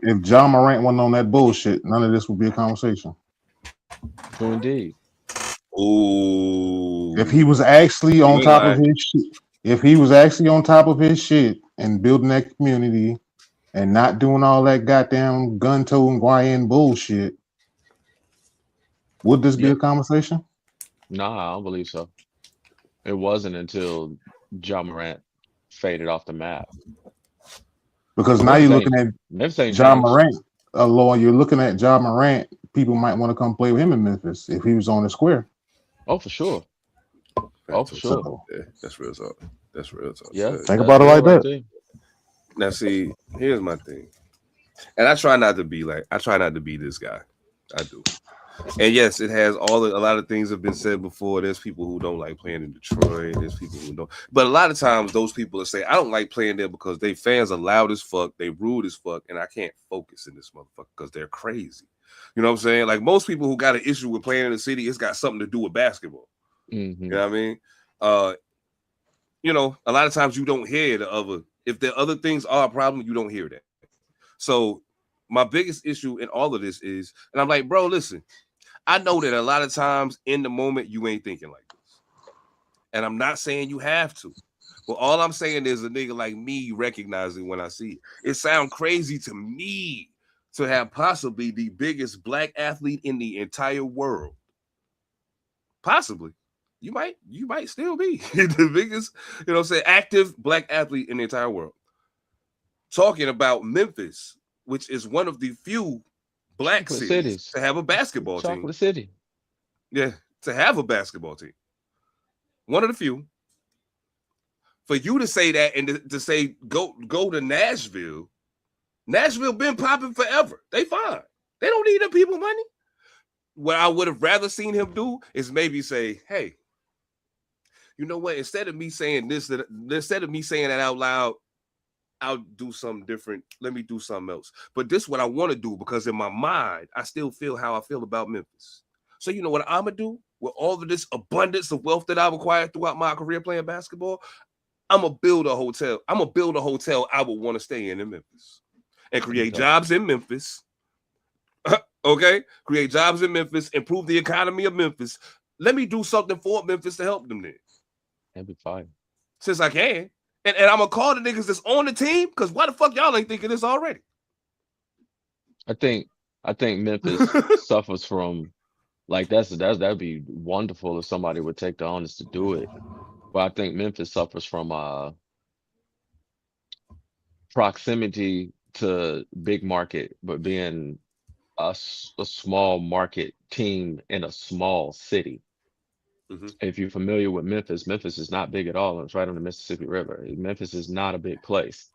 If John Morant wasn't on that bullshit, none of this would be a conversation. true indeed. Oh, If he was actually you on ain't top of lying. his shit, if he was actually on top of his shit and building that community and not doing all that goddamn gun toting Guayan bullshit, would this be a Yep. conversation? Nah, I don't believe so. It wasn't until John Morant faded off the map. Because now you're looking at Memphis ain't John changed. Morant. Lord, you're looking at John Morant. People might want to come play with him in Memphis if he was on the square. Oh, for sure. Oh, for sure. So Yeah, that's real talk. That's real talk. Yeah. Yeah. think about it like right that. there. Now, see, here's my thing, and I try not to be this guy. I do. And yes, it has a lot of things have been said before. There's people who don't like playing in Detroit. There's people who don't. But a lot of times those people will say, I don't like playing there because they fans are loud as fuck, they rude as fuck, and I can't focus in this motherfucker because they're crazy. You know what I'm saying? Like most people who got an issue with playing in the city, it's got something to do with basketball. Mm-hmm. You know what I mean? You know, a lot of times you don't hear the other. If the other things are a problem, you don't hear that. So my biggest issue in all of this is, and I'm like, bro, listen, I know that a lot of times in the moment you ain't thinking like this. And I'm not saying you have to. But all I'm saying is a nigga like me recognizing when I see it. It sounds crazy to me to have possibly the biggest black athlete in the entire world. Possibly. You might still be the biggest, you know what I'm saying, active black athlete in the entire world. Talking about Memphis, which is one of the few black cities to have a basketball team. Chocolate City. Yeah, to have a basketball team. One of the few. For you to say that and to say go to Nashville. Nashville been popping forever. They fine. They don't need the people money. What I would have rather seen him do is maybe say, hey, you know what? Instead of me saying that out loud, I'll do something different. Let me do something else. But this is what I want to do because in my mind, I still feel how I feel about Memphis. So you know what I'm going to do with all of this abundance of wealth that I've acquired throughout my career playing basketball? I'm going to build a hotel. I'm going to build a hotel I would want to stay in Memphis and create jobs in Memphis. Okay? Create jobs in Memphis, improve the economy of Memphis. Let me do something for Memphis to help them there. That'd be fine. Since I can. And I'm going to call the niggas that's on the team because why the fuck y'all ain't thinking this already? I think Memphis suffers from, like, that'd be wonderful if somebody would take the onus to do it. But I think Memphis suffers from proximity to big market, but being a small market team in a small city. Mm-hmm. If you're familiar with Memphis, Memphis is not big at all. It's right on the Mississippi River. Memphis is not a big place.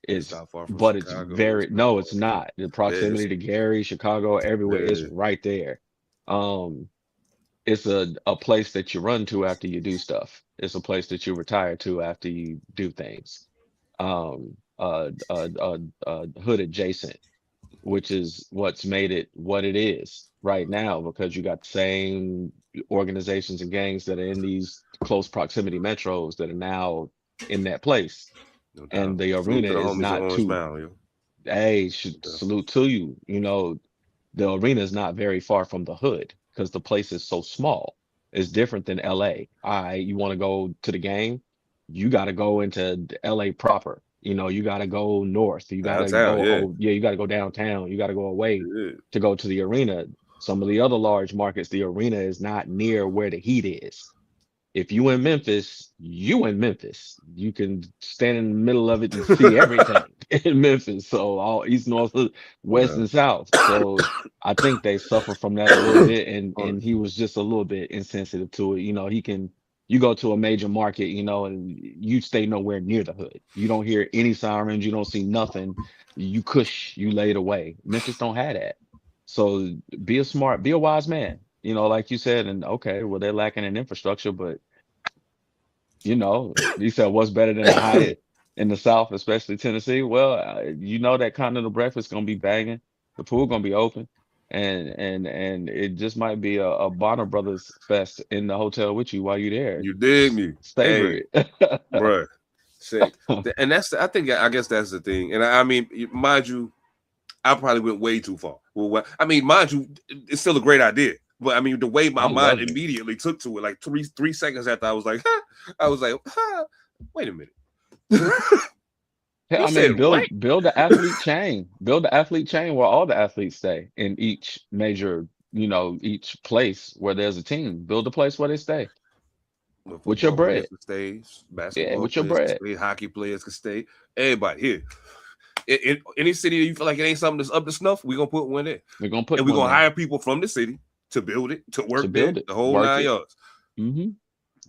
It's not far from Chicago. It's very it's not. The proximity to Gary, Chicago, everywhere is right there. It's a place that you run to after you do stuff. It's a place that you retire to after you do things. Hood adjacent, which is what's made it what it is right now, because you got the same organizations and gangs that are in these close proximity metros that are now in that place. No, and the arena is not too. Hey, salute to you. You know, the arena is not very far from the hood because the place is so small. It's different than LA. You want to go to the game, you got to go into LA proper. You know, you got to go north. You got to go. Yeah, you got to go downtown. You got to go away to go to the arena. Some of the other large markets, the arena is not near where the heat is. If you in Memphis, you can stand in the middle of it and see everything in Memphis. So all east, north, west, and south. So I think they suffer from that a little bit. And he was just a little bit insensitive to it. You know, you go to a major market, you know, and you stay nowhere near the hood. You don't hear any sirens. You don't see nothing. You laid away. Memphis don't have that. So be a wise man. You know, like you said, and okay, well, they're lacking in infrastructure, but you know, you said what's better than a Hyatt in the South, especially Tennessee? Well, you know that continental breakfast gonna be banging, the pool gonna be open, and it just might be a Bonner Brothers fest in the hotel with you while you're there. You dig me? Savor it, bruh. And I guess that's the thing. And I mean, mind you, I probably went way too far. Well, I mean, mind you, it's still a great idea. But I mean, the way my mind immediately took to it, like three seconds after I was like, wait a minute. I mean, build the athlete chain. Build the athlete chain where all the athletes stay in each major, you know, each place where there's a team. Build a place where they stay. With your bread. Stay, basketball with your bread. Stay, hockey players can stay. Everybody here. any city that you feel like it ain't something that's up to snuff, we're gonna put one there. We're gonna put And we're one gonna there hire people from the city to build it, to work to there, build it, the whole work 9 it. yards. Mm-hmm.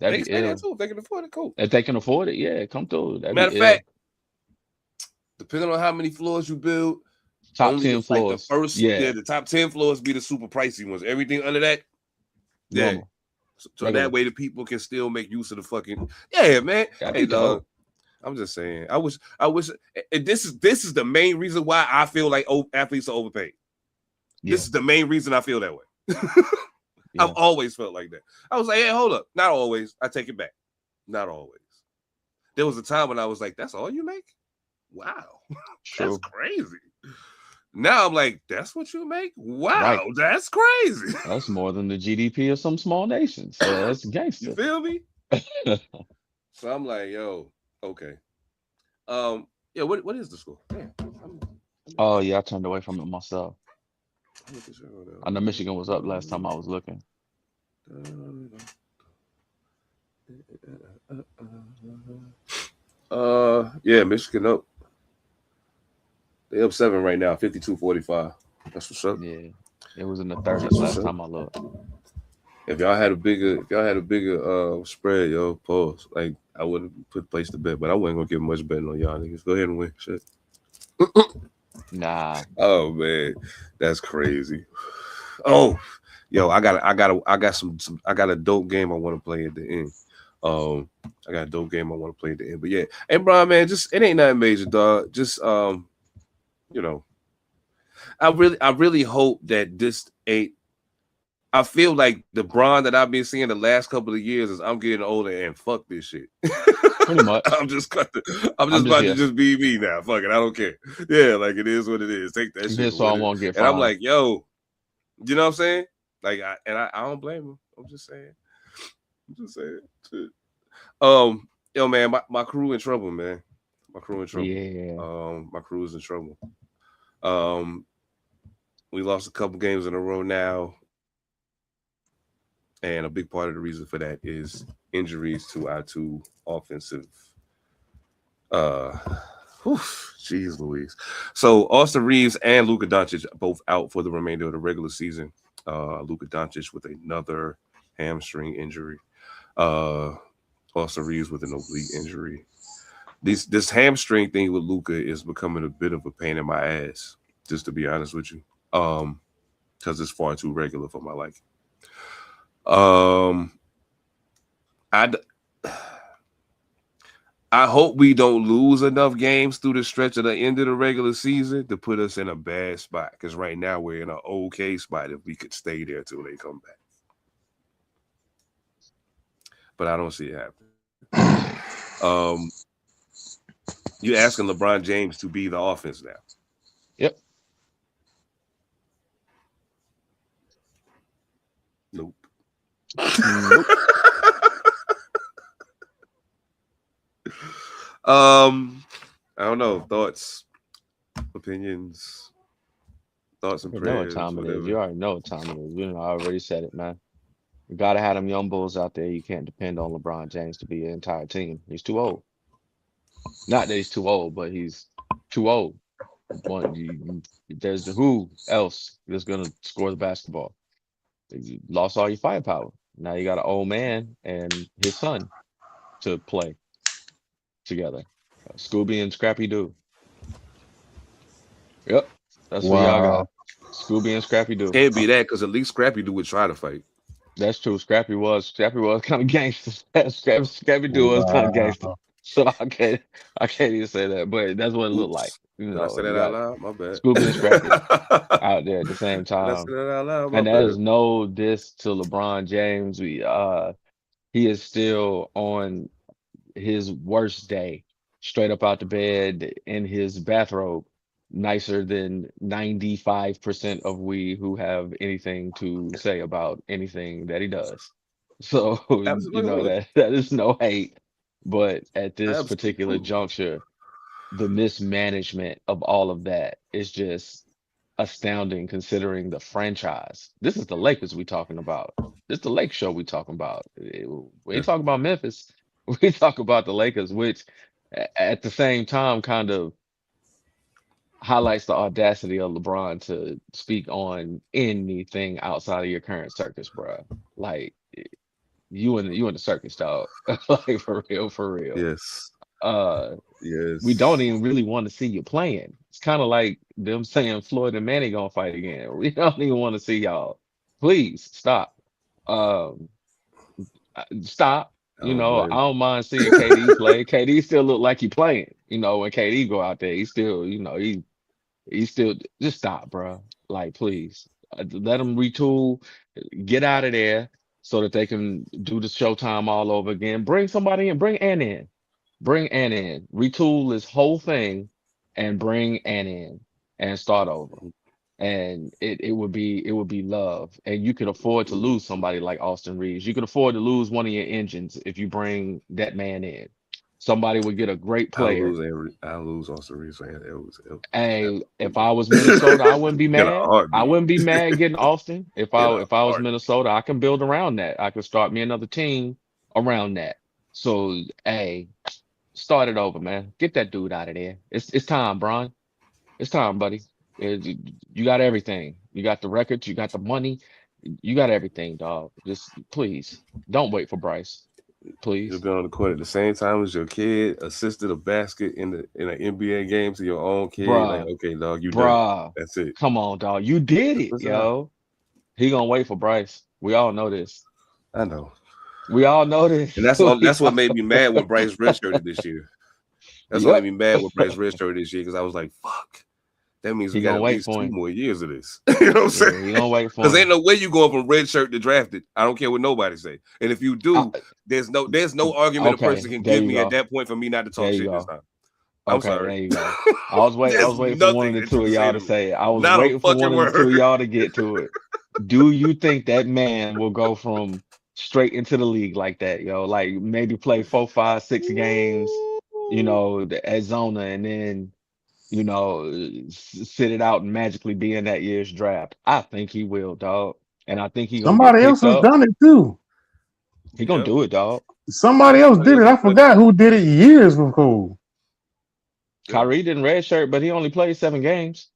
They That'd can be pay that ill. too if they can afford it. Cool. If they can afford it, yeah, come through. That'd Matter be of ill. fact, depending on how many floors you build, Top only 10 the, like the floors. first, Yeah, the top 10 floors be the super pricey ones. Everything under that, yeah. normal. So Regular. that way the people can still make use of the fucking man. That'd Hey be dope. dog, I'm just saying. I wish. And this is the main reason why I feel like athletes are overpaid. Yeah, This is the main reason I feel that way. yeah. I've always felt like that. I was like, hey, hold up. Not always. I take it back. Not always. There was a time when I was like, that's all you make? Wow. That's True. crazy. Now I'm like, that's what you make? Wow, Right. that's crazy. That's more than the GDP of some small nations. So that's You gangster. feel me? So I'm like, yo, okay. Yeah, what is the score? Damn, Oh yeah, I turned away from it myself. I'm looking sure on that. I know Michigan was up last time I was looking. Yeah, Michigan up. They up 7 right now, 52-45. That's what's up. Yeah, it was in the 30s last time I looked. If y'all had a bigger spread, yo, pause. Like I would have placed the bet, but I wasn't gonna give much betting on y'all niggas. Go ahead and win. Shit. Nah. Oh man, that's crazy. Oh, yo, I got a dope game I want to play at the end. I got a dope game I want to play at the end. But yeah, hey Brian, man, just it ain't nothing major, dog. Just you know, I really hope that this ain't. I feel like the Bron that I've been seeing the last couple of years is I'm getting older and fuck this shit. Pretty much. I'm just about to just be me now. Fuck it, I don't care. Yeah, like it is what it is. Take that shit. So I won't get and I'm fined. like, yo, you know what I'm saying? Like, I don't blame him. I'm just saying. Shit. Yo, man, my crew in trouble, man. My crew in trouble. Yeah. My crew is in trouble. We lost a couple games in a row now. And a big part of the reason for that is injuries to our two offensive. Jeez Louise. So Austin Reeves and Luka Doncic both out for the remainder of the regular season. Luka Doncic with another hamstring injury. Austin Reeves with an oblique injury. This hamstring thing with Luka is becoming a bit of a pain in my ass, just to be honest with you. Because it's far too regular for my liking. I hope we don't lose enough games through the stretch of the end of the regular season to put us in a bad spot. Because right now we're in an okay spot if we could stay there till they come back. But I don't see it happening. You're asking LeBron James to be the offense now. Yep. Nope. I don't know. Thoughts, opinions, thoughts and You know what prayers. time it Whatever. is. You already know what time it is. You know, I already said it, man. You gotta have them young bulls out there. You can't depend on LeBron James to be an entire team. He's too old. Not that he's too old, but he's too old. There's who else is gonna score the basketball? You lost all your firepower. Now you got an old man and his son to play together. Scooby and Scrappy Doo. Yep, that's what y'all got. Scooby and Scrappy Doo. Can't be that because at least Scrappy Doo would try to fight. That's true. Scrappy was kind of gangster. Scrappy Doo was kind of gangster. So I can't even say that, but that's what it looked like. You Did know, I say that you out got loud? My bad. Scooby and Scrappy out there at the same Did I say time. that out loud? My And that bad. is no diss to LeBron James. He is still on his worst day, straight up out the bed in his bathrobe, nicer than 95% of we who have anything to say about anything that he does. So, you know, Absolutely. that is no hate, but at this particular Absolutely. juncture, the mismanagement of all of that is just astounding considering the franchise. This is the Lakers we talking about. This is the Lake Show we talking about. We ain't talking about Memphis. We talk about the Lakers, which at the same time kind of highlights the audacity of LeBron to speak on anything outside of your current circus, bro. Like you in the circus, dog. Like for real. Yes. Uh, we don't Yes. even really want to see you playing. It's kind of like them saying Floyd and Manny gonna fight again. We don't even want to see y'all. Please stop. Um, stop. I You don't know, I blame don't mind seeing KD play. KD still look like he playing. You know, when KD go out there, he still, he still just stop, bro. Like, please, let them retool, get out of there, so that they can do the Showtime all over again. Bring somebody in, bring Ann in, retool this whole thing, and bring Ann in and start over. And it would be love. And you could afford to lose somebody like Austin Reeves. You could afford to lose one of your engines if you bring that man in. Somebody would get a great player. I'll lose Austin Reeves, man. Hey, if I was Minnesota, I wouldn't be In a mad. I heartbeat. wouldn't be mad getting Austin. If In I a if I was heartbeat. Minnesota, I can build around that. I could start me another team around that. So, hey, start it over, man. Get that dude out of there. It's time, Bron. It's time, buddy. You got everything. You got the records. You got the money. You got everything, dog. Just please don't wait for Bryce. You'll Please, be on the court at the same time as your kid, assisted a basket in an NBA game to your own kid. Like, bruh, okay, dog, you done it. bruh. That's it. Come on, dog. You did it, What's up? yo. He gonna wait for Bryce. We all know this. I know. We all know this. And that's what made me mad when Bryce redshirted this year. That's what made Yep. me mad when Bryce redshirted this year because I was like, fuck. That means we He got gonna at wait least for 2 him. more years of this. You know what I'm Yeah, he saying? gonna wait for Because ain't him. no way you going from red shirt to drafted. I don't care what nobody say. And if you I, do, there's no argument a person okay, can there give you me at go. that point for me not to There talk you shit this go. time. I'm Okay, sorry. there you go. I was There's waiting for one of nothing the that you two of can say y'all to to me. say it. I was Not a waiting for one fucking of the two of word. y'all to get to it. Do you think that man will go from straight into the league like that, yo? Like maybe play 4, 5, 6 games, at Zona, and then, sit it out and magically be in that year's draft? I think he will, dog. And I think he gonna get Somebody else picked has up. done it too. He gonna Yep. do it, dog. Somebody else Somebody did else it. has I done it. forgot who did it years before. Yeah. Kyrie didn't redshirt, but he only played 7 games.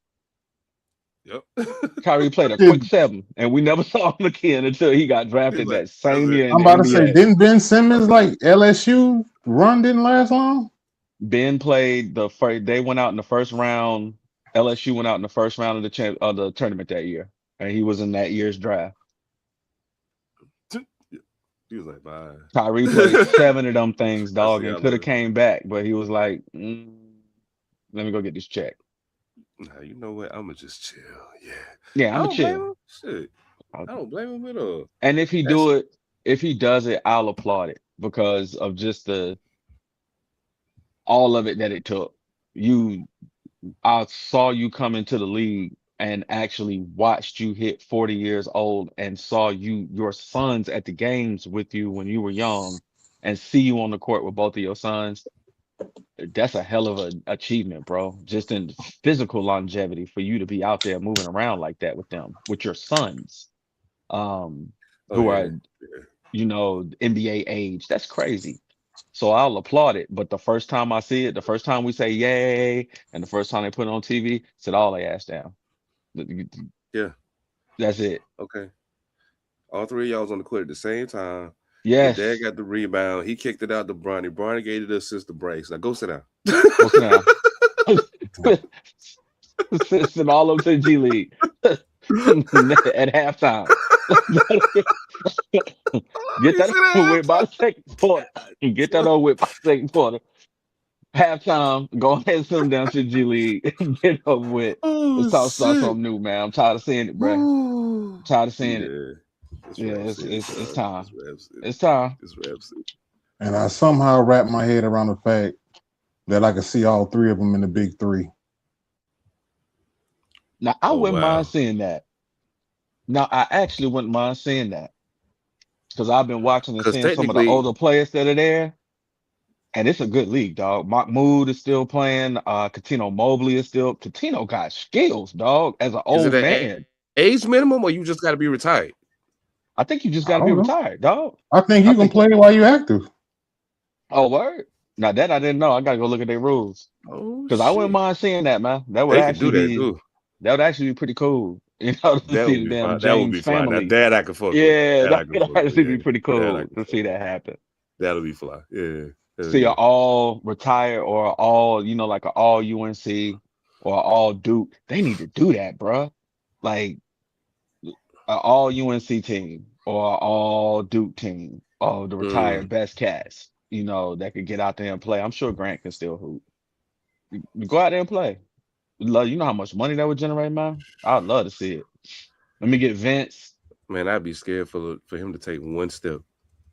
Yep. Kyrie played a quick Did 7, and we never saw him again until he got He's drafted like, that that's same it. year in I'm the about to say, NBA. didn't Ben Simmons like LSU run didn't last long? Ben played the first. They went out in the first round. LSU went out in the first round of the tournament that year, and he was in that year's draft. He was like, bye. Kyrie played 7 of them things, I dog, see and how could have little. came back, but he was like, "Let me go get this check." Nah, you know what? I'ma just chill. Yeah. Yeah, I I'm a don't blame chill. him. Shit. Uh, I don't blame him at all. And That's if he does it, I'll applaud it because of just the all of it that it took. You I saw you come into the league and actually watched you hit 40 years old and saw your sons at the games with you when you were young and see you on the court with both of your sons. That's a hell of an achievement, bro. Just in physical longevity for you to be out there moving around like that with them, with your sons, um, oh who are, yeah. Yeah. NBA age. That's crazy. So I'll applaud it. But the first time I see it, the first time we say yay, and the first time they put it on TV, sit all their ass down. Yeah. That's it. Okay. All three of y'all was on the court at the same time. Your dad Yes. got the rebound. He kicked it out to Bronny. Bronny gave it the assist to Bryce. Now go sit down. Go sit down. Send all of them to the G League at halftime. Get You that sit down over with by halftime. the second quarter. Get that over with by the second quarter. Halftime, go ahead and send them down to the G League and get it over with. It's Oh time to start shit. something new, man. I'm tired of seeing it, bruh. Ooh. Tired of seeing it. Yeah. It's Yeah, Rap it's City, it's it's dog. time. It's Rap City. It's time. It's Rap City. And I somehow wrapped my head around the fact that I could see all three of them in the big three. Now I Oh wouldn't mind wow. seeing that. Now I actually wouldn't mind seeing that because I've been watching and Because seeing some of the technically, older players that are there, and it's a good league, dog. Mahmoud is still playing. Katino Mobley is still. Katino got skills, dog. As an is it old an man, age minimum or you just got to be retired? I think you just I got to be don't know. retired, dog. I think I you can think. play while you're active. Oh, word. Now that I didn't know. I gotta go look at their rules Oh because I wouldn't shit. mind seeing that, man. They could do that too. That would actually be pretty cool. You know, to That see would the be damn fine. That would be James fine. Now family. that I could fuck with. Yeah, That I that could would fuck with. actually be Yeah. pretty That I cool could to fuck see with. that happen. That'll be fly. Yeah. Hell See, a yeah. all retire or a all, like a all UNC or a all Duke. They need to do that, bruh. Like a all UNC team or a all Duke team of the retired Mm. best cats, that could get out there and play. I'm sure Grant can still hoop. Go out there and play. Love, you know how much money that would generate, man? I'd love to see it. Let me get Vince Man, I'd be scared for him to take one step.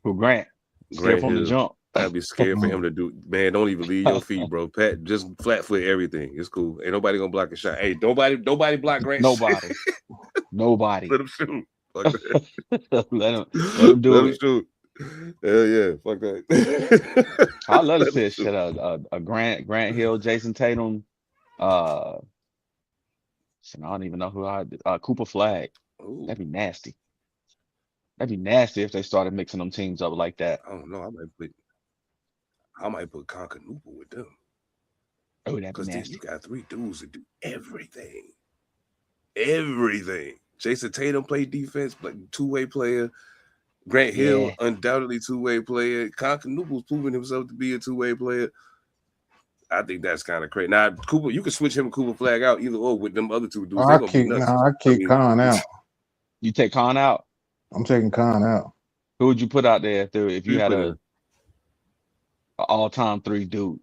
for Grant. Scared Grant for him to Hill. jump. I'd be scared for him to do. Man, don't even leave your feet, bro. Pat, just flat foot everything. It's cool. Ain't nobody gonna block a shot. Hey, nobody block Grant. Nobody. Nobody. Let him shoot. Fuck that. let him do Let him it. shoot. Hell yeah, fuck that. I love to Let see him a shoot. shit. A Grant Hill, Jason Tatum. I don't even know who Cooper Flag. Ooh, That'd be nasty. That'd be nasty if they started mixing them teams up like that. I don't know. I might put Concanupa with them. Oh, that'd be Because then nasty. you got three dudes that do everything. Everything. Jason Tatum played defense, like two-way player. Grant Hill, Yeah. undoubtedly two-way player. Concanupa's proven himself to be a two-way player. I think that's kind of crazy. Now, Cooper, you can switch him and Cooper Flag out either or with them other two dudes. They're gonna be nuts. I kick Khan out. You take Khan out. I'm taking Khan out. Who would you put out there if you had put a all-time 3 dude?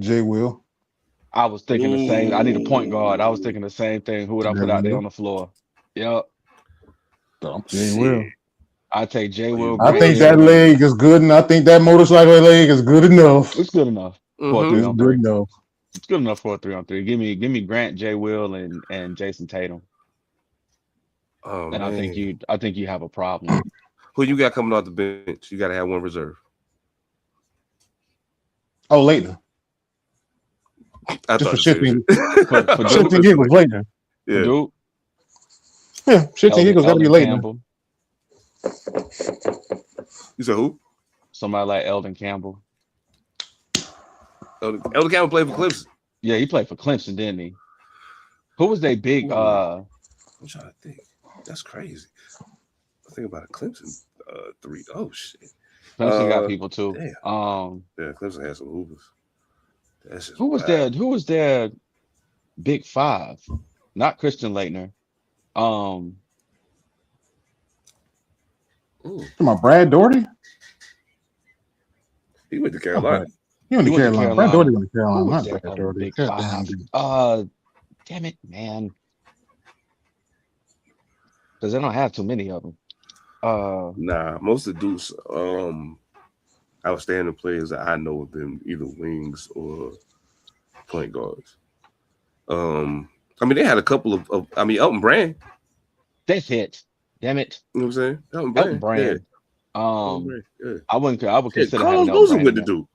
J. Will. I was thinking the same. I need a point guard. I was thinking the same thing. Who would I put out there on the floor? Yep. J. Will. I take J. Will. I think that leg is good, and I think that motorcycle leg is good enough. It's good enough for a Mhm. 3-on-3. Good enough. It's good enough for a 3-on-3. Give me Grant, J. Will, and Jason Tatum. Oh, And man. I think you have a problem. Who you got coming off the bench? You got to have one reserve. Oh, Leighton. I Just thought for the same shifting. shit. For Shifting giggles, Leighton. Yeah. Dude, Yeah, shifting giggles got to be Leighton. Campbell. You said who? Somebody like Eldon Campbell. Elder Campbell played for Clemson. Yeah, he played for Clemson, didn't he? Who was they big? Ooh. I'm trying to think. That's crazy. I think about a Clemson 3. Oh shit. Clemson got people too. Damn. Yeah, Clemson had some hoopers. That's just Who was wild. Who was their big 5? Not Christian Laettner. Ooh. Come on, Brad Doherty. He went to Carolina. He went to Carolina. Brad Doherty went to Who Carolina. was Not their Brad Doherty. big 5? Damn it, man. Because they don't have too many of them. Nah, most of the dudes, outstanding players that I know have been either wings or point guards. I mean, they had a couple of Elton Brand. That's it. Damn it. You know what I'm saying? Elton Brand. Yeah. Yeah. I would consider Carlos having Elton Boozer Brand with in the there. dude.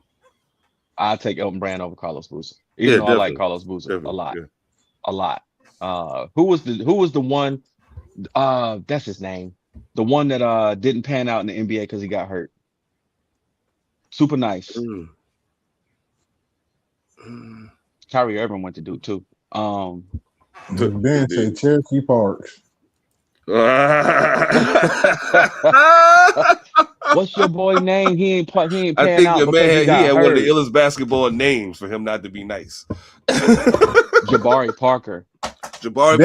I'd take Elton Brand over Carlos Boozer. Even though I like Carlos Boozer a lot. Yeah. A lot. Who was the one? That's his name. The one that didn't pan out in the NBA because he got hurt. Super nice. Kyrie Irving went to Duke too. Ben said Cherokee Parks. What's your boy name? He ain't panning out your because man he got had hurt. one of the illest basketball names for him not to be nice. Jabari Parker. Jabari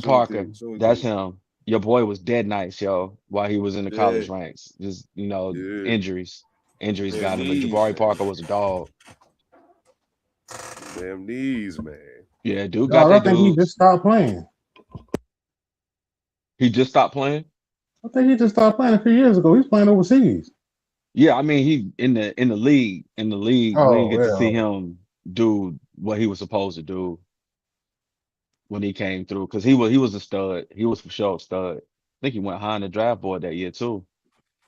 Parker. That's him. Your boy was dead nice, yo, while he was in the college ranks. Just, injuries. Injuries got him. But Jabari Parker was a dog. Damn knees, man. Yeah, dude No, got I think he just stopped playing. He just stopped playing? I think he just stopped playing a few years ago. He's playing overseas. Yeah, I mean, he in the league. In the league, we didn't get to see him do what he was supposed to do when he came through, because he was a stud. He was for sure a stud. I think he went high on the draft board that year too.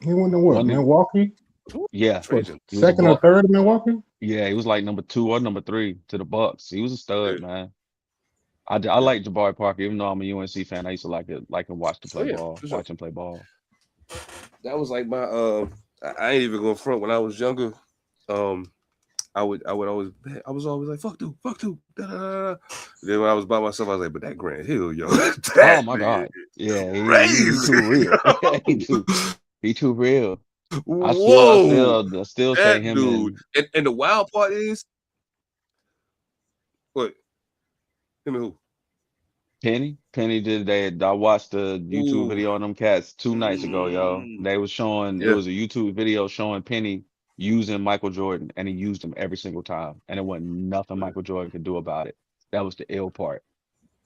He went to what? Milwaukee? Yeah. Second or third in Milwaukee? Yeah, he was like number 2 or number 3 to the Bucks. He was a stud, man. I like Jabari Parker, even though I'm a UNC fan. I used to like him watch him play ball. Watch him play ball. That was like my I ain't even gonna front when I was younger. I would always I was always like fuck dude, da, da, da. Then when I was by myself, I was like, but that Grant Hill, yo, Oh that my nigga God. Yeah, he crazy. too real. He too real. I Whoa, still say that him dude. and And the wild part is what him and who? Penny. Penny did that. I watched the YouTube Ooh, video on them cats 2 nights ago, yo. mm, They was showing it yeah, was a YouTube video showing Penny using Michael Jordan, and he used him every single time. And it wasn't nothing yeah. Michael Jordan could do about it. That was the ill part.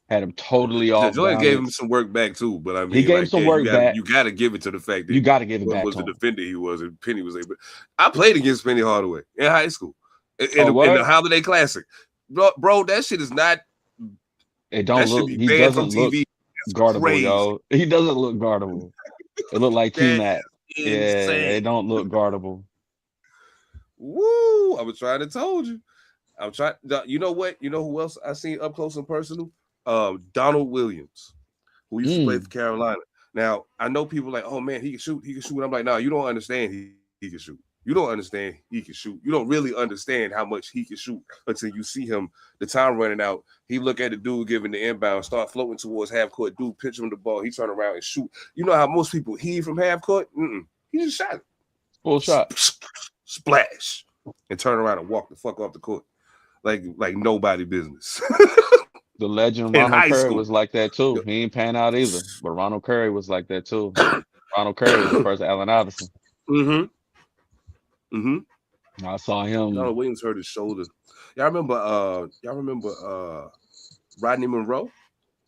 Had him totally off Jordan gave him balance. some work back too, but I He mean, gave him like, yeah, some work back. you gotta give it to the fact that You got to give it Jordan back was to the him. defender he was, and Penny was able. I played against Penny Hardaway in high school, Oh, in the what? Holiday Classic, bro. That shit is not. It That don't should look. be He banned doesn't from look TV. That's guardable, crazy. yo. He doesn't look guardable. It looked like T That Mac. is Yeah, insane. it don't look guardable. Woo! I was trying to told you. I'm trying. You know what? You know who else I seen up close and personal? Donald Williams, who used to play for Mm. Carolina. Now I know people like, oh man, he can shoot. He can shoot. I'm like, nah, you don't understand. He can shoot. You don't understand he can shoot. You don't really understand how much he can shoot until you see him. The time running out. He look at the dude giving the inbound, start floating towards half court. Dude pitch him the ball. He turn around and shoot. You know how most people heave from half court? He just shot Full shot. it. Splash and turn around and walk the fuck off the court like nobody business. The legend In Ronald high Curry school. was like that too. He ain't pan out either, but Ronald Curry was like that too. Ronald Curry was the first Allen Iverson. Mm-hmm. Mm-hmm. I saw him. Donald Williams hurt his shoulder. Y'all remember Rodney Monroe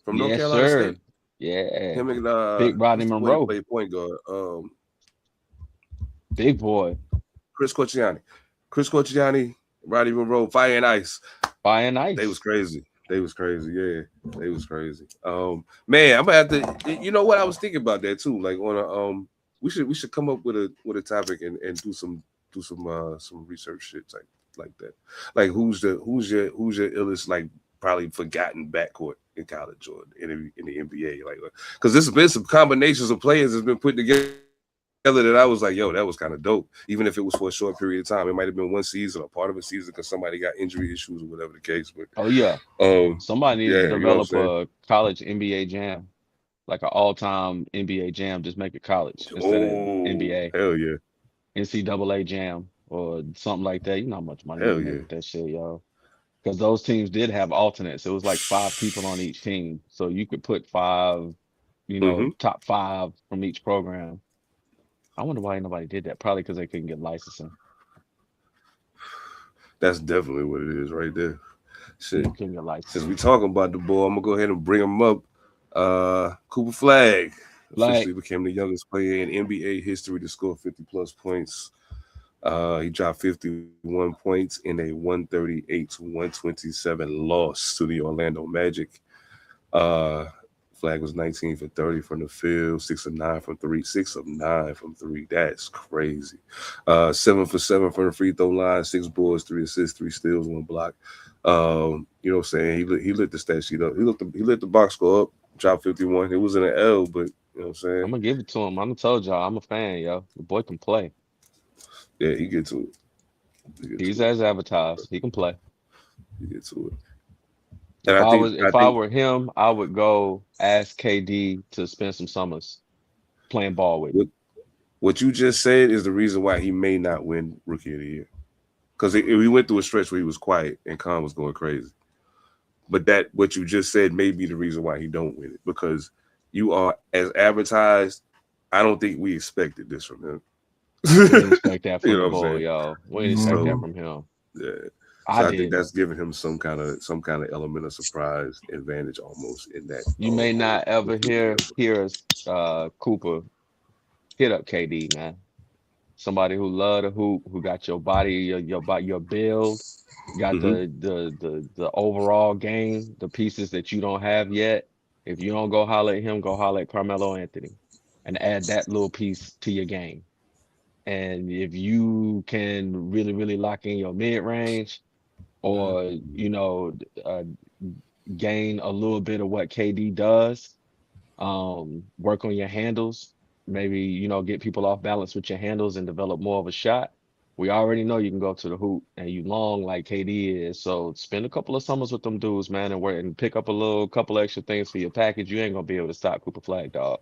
from North Yes, Carolina sir. State? Yeah. Him and Big Rodney what's the boy that Monroe. played point guard? Big boy. Chris Corchiani. Chris Corchiani, Rodney Monroe, Fire and Ice. Fire and They was ice. crazy. They was crazy. Yeah, they was crazy. Man, I'm gonna have to. You know what? I was thinking about that too. Like on a we should come up with a topic and do some research shit like that. Like who's your illest like probably forgotten backcourt in college or in the NBA, like because there's been some combinations of players that's been put together that I was like, yo, that was kind of dope. Even if it was for a short period of time, it might have been one season or part of a season because somebody got injury issues or whatever the case. But Oh yeah. Somebody needs to yeah, you know what I'm develop saying? a college NBA jam, like an all-time NBA jam. Just make it college instead of Oh, NBA. hell yeah, NCAA jam or something like that. You know how much money you hell can make yeah. with that shit, y'all. Because those teams did have alternates. It was like 5 people on each team. So you could put five, Mm-hmm. top 5 from each program. I wonder why nobody did that. Probably because they couldn't get licensing. That's definitely what it is right there. Shit. Couldn't get Since licensing. we talking about the boy, I'm gonna go ahead and bring him up. Cooper Flag Like, officially became the youngest player in NBA history to score 50 plus points. He dropped 51 points in a 138 to 127 loss to the Orlando Magic. Uh, Flag was 19 for 30 from the field, 6 of 9 from three, 6 of 9 from three. That's crazy. 7 for 7 from the free throw line, 6 boards, 3 assists, 3 steals, 1 block. You know what I'm saying? He lit the stat sheet up. He lit the box score up, dropped 51. It was in an L, but you know what I'm saying? I'm gonna give it to him. I'm gonna tell y'all, I'm a fan, yo. The boy can play. Yeah, he get to it. He get He's to it. as advertised. He can play. He get to it. And I If I think were him, I would go ask KD to spend some summers playing ball with. what you just said is the reason why he may not win Rookie of the Year. Because we went through a stretch where he was quiet and Khan was going crazy. But that what you just said may be the reason why he don't win it. Because you are as advertised. I don't think we expected this from him. We didn't expect that You from know the what I'm boy, saying? y'all. We didn't expect that So from him. yeah. So I I think didn't. that's giving him some kind of element of surprise advantage almost in that You may whole not ever rookie of the year. hear us Cooper hit up KD, man. Somebody who love to hoop, who got your body, your build, got Mm-hmm. the overall game, the pieces that you don't have yet. If you don't go holler at him, go holler at Carmelo Anthony and add that little piece to your game. And if you can really, really lock in your mid range or, uh, gain a little bit of what KD does, work on your handles, maybe, get people off balance with your handles and develop more of a shot. We already know you can go to the hoop and you long like KD is. So spend a couple of summers with them dudes, man, and work and pick up a couple extra things for your package. You ain't gonna be able to stop Cooper Flag, dog.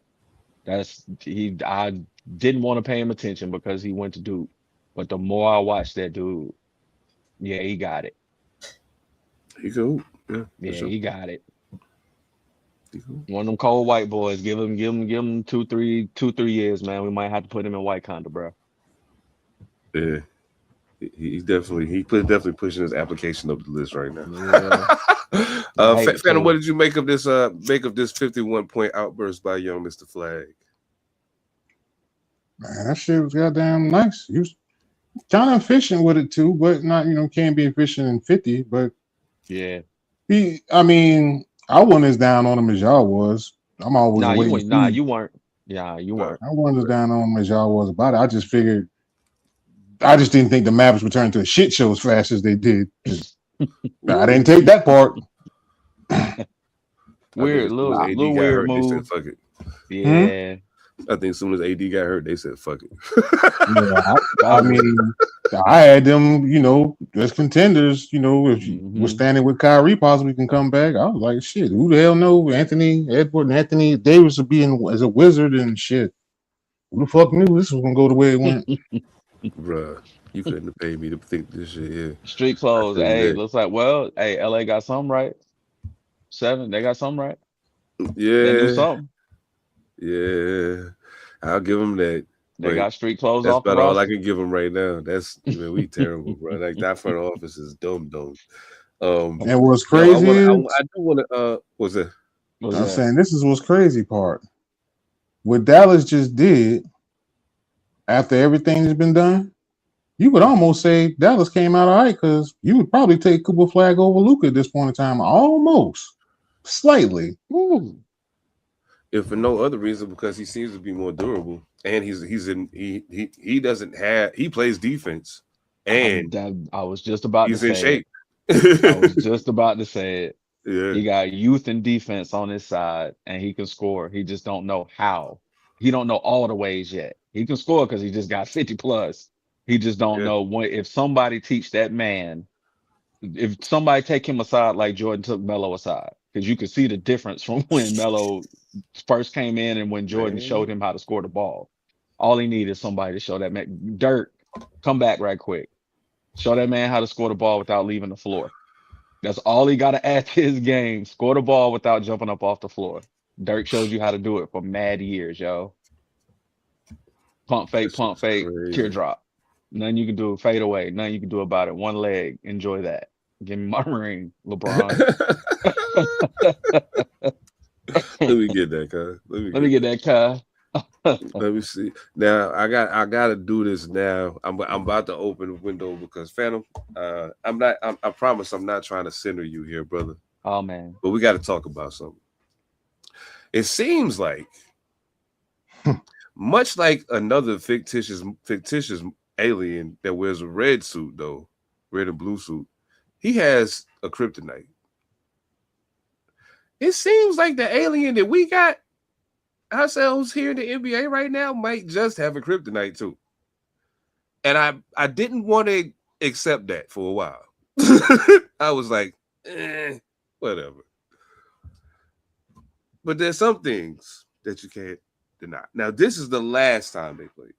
I didn't want to pay him attention because he went to Duke. But the more I watched that dude, yeah, he got it. He cool. Yeah, Yeah, sure. he got it. He cool. One of them cold white boys. Give him 2-3 years, man. We might have to put him in white conda, bro. Yeah. He's definitely pushing his application up the list right now. Yeah. Phantom, what did you make of this 51-point outburst by young Mr. Flag? Man, that shit was goddamn nice. He was kind of efficient with it too, but not, can't be efficient in 50. But yeah, I wasn't as down on him as y'all was. I'm always waiting. You weren't. Yeah, you weren't. I wasn't as down on him as y'all was about it. I just didn't think the Mavericks would turn into a shit show as fast as they did. I didn't take that part. Weird, little weird hurt, move. they said, fuck it. Yeah. I think as soon as AD got hurt, they said, fuck it. I had them, as contenders, if we're standing with Kyrie, possibly can come back. I was like, shit, who the hell know Anthony Edwards and Anthony Davis would be as a wizard and shit. Who the fuck knew this was going to go the way it went? Bruh, you couldn't have paid me to think this shit, yeah. Street clothes. Hey, looks like, LA got something right. 7, they got something right. Yeah. They do something. Yeah. I'll give them that. They got street clothes off the roster. That's about all I can give them right now. We terrible, bro. Like, that front office is dumb. And what's crazy I do want to, what's that? I'm saying this is what's crazy part. What Dallas just did, after everything has been done, you would almost say Dallas came out all right because you would probably take Cooper Flag over Luka at this point in time, almost, slightly. Ooh. If for no other reason, because he seems to be more durable, and he plays defense, and I was just about he's to in say shape. I was just about to say it. Yeah. He got youth and defense on his side, and he can score. He just don't know how. He don't know all the ways yet. He can score because he just got 50 plus. He just don't know if somebody teach that man, if somebody take him aside like Jordan took Melo aside, because you could see the difference from when Melo first came in and when Jordan showed him how to score the ball. All he needed is somebody to show that man. Dirk, come back right quick. Show that man how to score the ball without leaving the floor. That's all he got to add to his game. Score the ball without jumping up off the floor. Dirk showed you how to do it for mad years, yo. Pump fake, teardrop. Nothing you can do. Fade away. Nothing you can do about it. One leg. Enjoy that. Give me my ring, LeBron. Let me get that, cuz. Let me get that, cuz. Let me see. Now I gotta do this now. I'm about to open the window because Phantom, I promise I'm not trying to center you here, brother. Oh man. But we gotta talk about something. It seems like much like another fictitious alien that wears a red suit, though, red and blue suit, he has a kryptonite. It seems like the alien that we got ourselves here in the NBA right now might just have a kryptonite too. And I didn't want to accept that for a while. I was like, whatever. But there's some things that you can't deny. Now, this is the last time they played.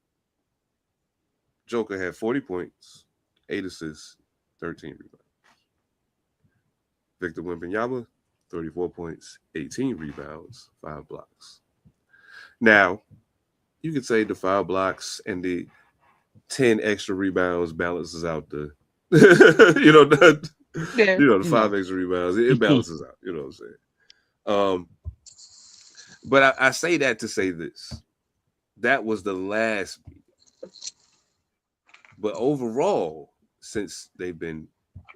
Joker had 40 points, 8 assists, 13 rebounds. Victor Wembanyama, 34 points, 18 rebounds, 5 blocks. Now, you could say the 5 blocks and the 10 extra rebounds balances out the, the 5 extra rebounds. It balances out. You know what I'm saying? But I say that to say this. That was the last meeting. But overall, since they've been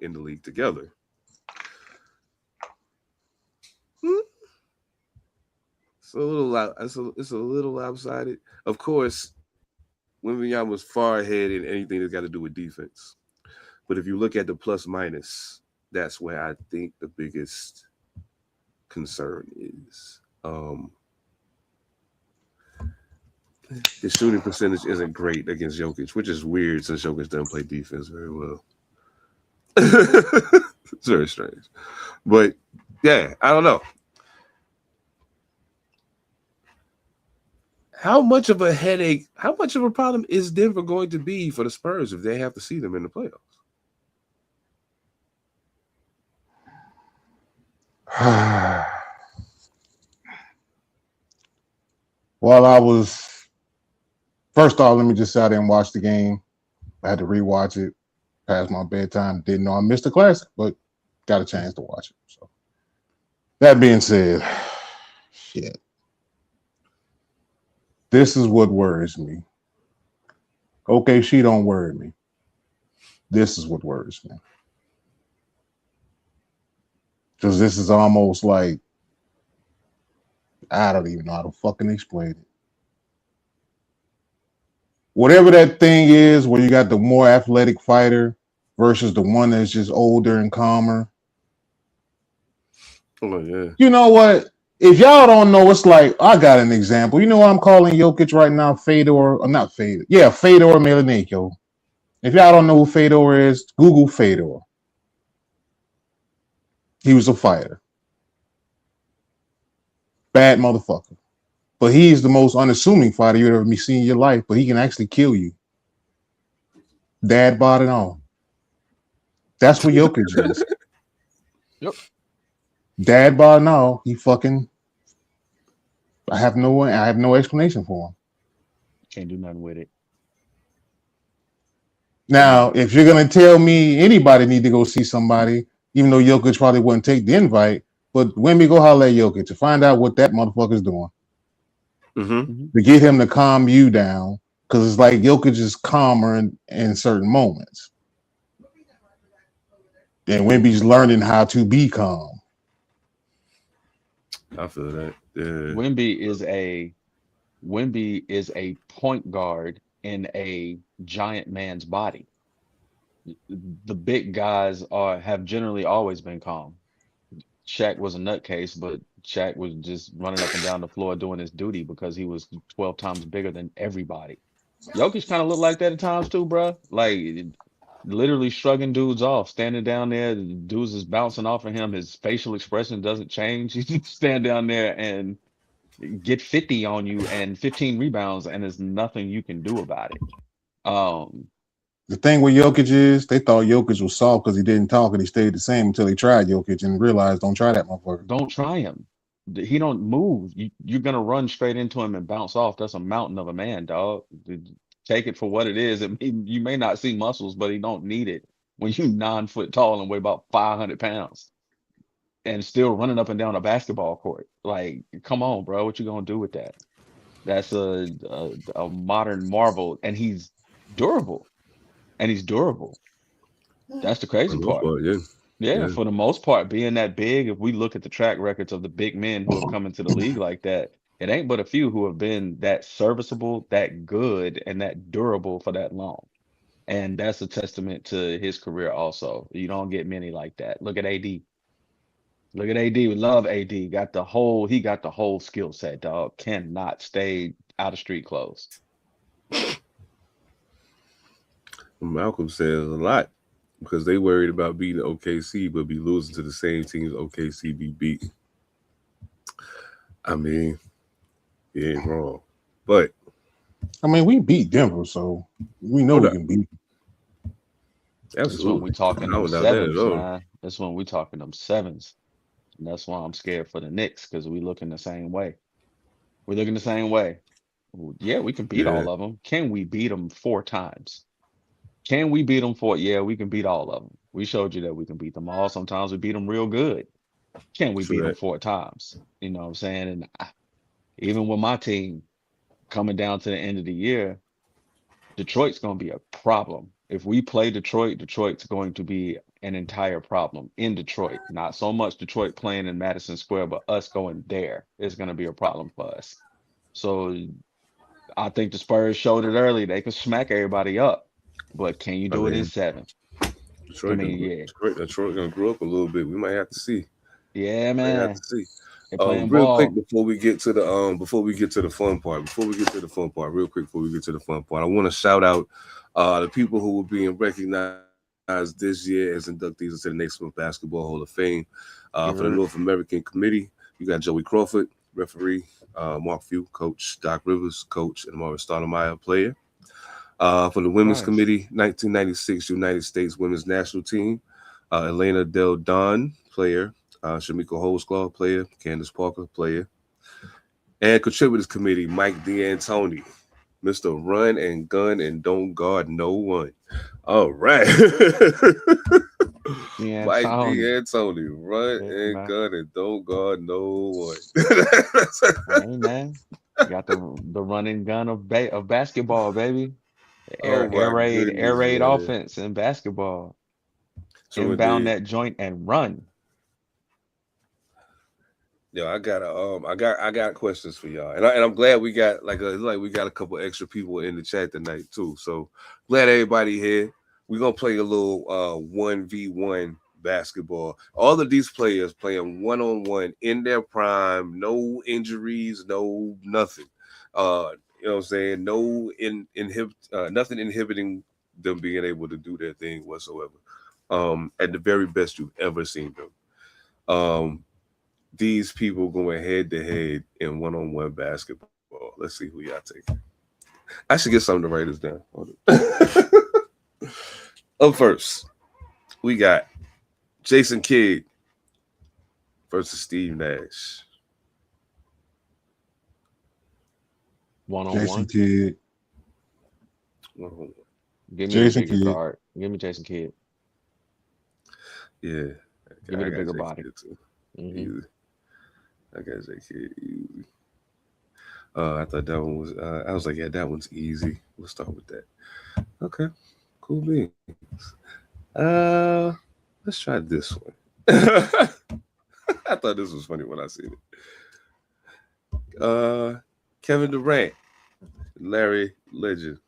in the league together, it's a little lopsided. Of course, Wembanyama was far ahead in anything that's got to do with defense. But if you look at the plus minus, that's where I think the biggest concern is. his shooting percentage isn't great against Jokic, which is weird since Jokic doesn't play defense very well. It's very strange. But yeah, I don't know. How much of a headache, how much of a problem is Denver going to be for the Spurs if they have to see them in the playoffs? Well, I was first off, let me just say I didn't watch the game. I had to rewatch it past my bedtime. Didn't know I missed the classic, but got a chance to watch it. So that being said, shit. This is what worries me. Okay, she don't worry me. This is what worries me. Because this is almost like, I don't even know how to fucking explain it. Whatever that thing is where you got the more athletic fighter versus the one that's just older and calmer. Oh, yeah. You know what? If y'all don't know, it's like, I got an example. You know what I'm calling Jokic right now? Fedor, or not Fedor. Yeah, Fedor Emelianenko. If y'all don't know who Fedor is, Google Fedor. He was a fighter. Bad motherfucker. But he's the most unassuming fighter you've ever seen in your life, but he can actually kill you. Dad bod and all. That's what Jokic is. Yep. Dad bod and all. He fucking, I have no explanation for him. Can't do nothing with it. Now, if you're gonna tell me anybody need to go see somebody, even though Jokic probably wouldn't take the invite, but when we go holler at Jokic to find out what that motherfucker's doing, to get him to calm you down, because it's like Jokic is calmer in certain moments, and Wemby's learning how to be calm. I feel that. Yeah. Wemby is a point guard in a giant man's body. The big guys have generally always been calm. Shaq was a nutcase, but Shaq was just running up and down the floor doing his duty because he was 12 times bigger than everybody. Jokic kind of looked like that at times too, bro. Like literally shrugging dudes off, standing down there. The dudes is bouncing off of him. His facial expression doesn't change. He just stand down there and get 50 on you and 15 rebounds, and there's nothing you can do about it. The thing with Jokic is they thought Jokic was soft because he didn't talk and he stayed the same until he tried Jokic and realized don't try that motherfucker. Don't try him. He don't move. You're gonna run straight into him and bounce off. That's a mountain of a man, dog. Take it for what it is. You may not see muscles, but he don't need it. When you 9 foot tall and weigh about 500 pounds and still running up and down a basketball court, like, come on, bro. What you gonna do with that? That's a modern marvel, and he's durable. That's the crazy part. Yeah, for the most part, being that big, if we look at the track records of the big men who have come into the league like that, it ain't but a few who have been that serviceable, that good, and that durable for that long. And that's a testament to his career also. You don't get many like that. Look at AD. Look at AD. We love AD. He got the whole skill set, dog. Cannot stay out of street clothes. Malcolm says a lot because they worried about beating OKC but be losing to the same teams OKC be beating. I mean, he ain't wrong. But I mean, we beat Denver, so we know we can beat. Absolutely. That's when we talking them sevens, man. That's when we talking them sevens. And that's why I'm scared for the Knicks, because we looking the same way. We're looking the same way. Yeah, we can beat all of them. Can we beat them 4 times? Can we beat them 4? Yeah, we can beat all of them. We showed you that we can beat them all. Sometimes we beat them real good. Can we beat them 4 times? You know what I'm saying? And even with my team coming down to the end of the year, Detroit's going to be a problem. If we play Detroit, Detroit's going to be an entire problem in Detroit. Not so much Detroit playing in Madison Square, but us going there is going to be a problem for us. So I think the Spurs showed it early. They can smack everybody up, but can you do it in 7? Detroit, Detroit going to grow up a little bit. We might have to see. Yeah, man. Might have to see. They playing Real ball. quick before we get to the fun part, real quick before we get to the fun part, I want to shout out the people who will be recognized this year as inductees into the Naismith Basketball Hall of Fame. For the North American Committee, you got Joey Crawford, referee, Mark Few, coach, Doc Rivers, coach, and Maurice Stoudemire, player. For the Women's Committee, 1996 United States Women's National Team, Elena Del Don, player. Shamika Holsclaw, player. Candace Parker, player. And Contributors Committee, Mike D'Antoni, Mr. Run and Gun and Don't Guard No One. All right. Mike D'Antoni, Run and Gun and Don't Guard No One. Hey, man. You got the run and gun of basketball, baby. Air raid offense in basketball. Inbound that joint and run. Yo, I got questions for y'all, and I'm glad we got we got a couple extra people in the chat tonight too. So glad everybody here. We're gonna play a little 1v1 basketball. All of these players playing 1-on-1 in their prime, no injuries, no nothing. You know what I'm saying? Nothing inhibiting them being able to do their thing whatsoever. At the very best you've ever seen them. These people going head to head in 1-on-1 basketball. Let's see who y'all take. I should get something to write this down. Up first, we got Jason Kidd versus Steve Nash. 1-on-1. Jason Kidd. 1-on-1. Give me Jason a bigger Kidd. guard. Give me Jason Kidd. Yeah. Give me the bigger body. Too. I got Jason Kidd. I thought that one was. I was like, yeah, that one's easy. We'll start with that. Okay, cool beans. Let's try this one. I thought this was funny when I seen it. Kevin Durant, Larry Legend.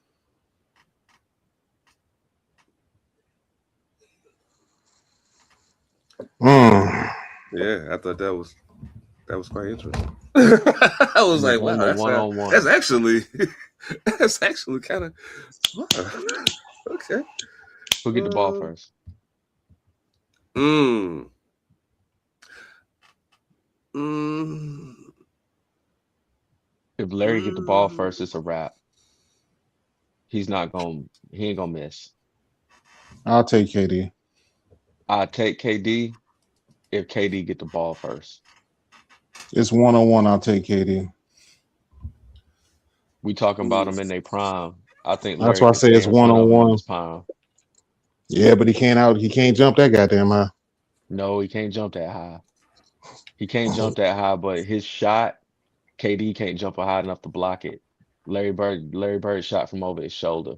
Yeah, I thought that was quite interesting. I was like, wow, that's actually kind of okay. Who get the ball first? If Larry get the ball first, it's a wrap. He ain't gonna miss. I'll take KD. I take KD if KD get the ball first. It's 1-on-1. I'll take KD. We talking about him in their prime. I think that's why I say it's 1-on-1. Yeah, but he can't jump that goddamn high. No, he can't jump that high. He can't jump that high, but his shot, KD can't jump high enough to block it. Larry Bird shot from over his shoulder.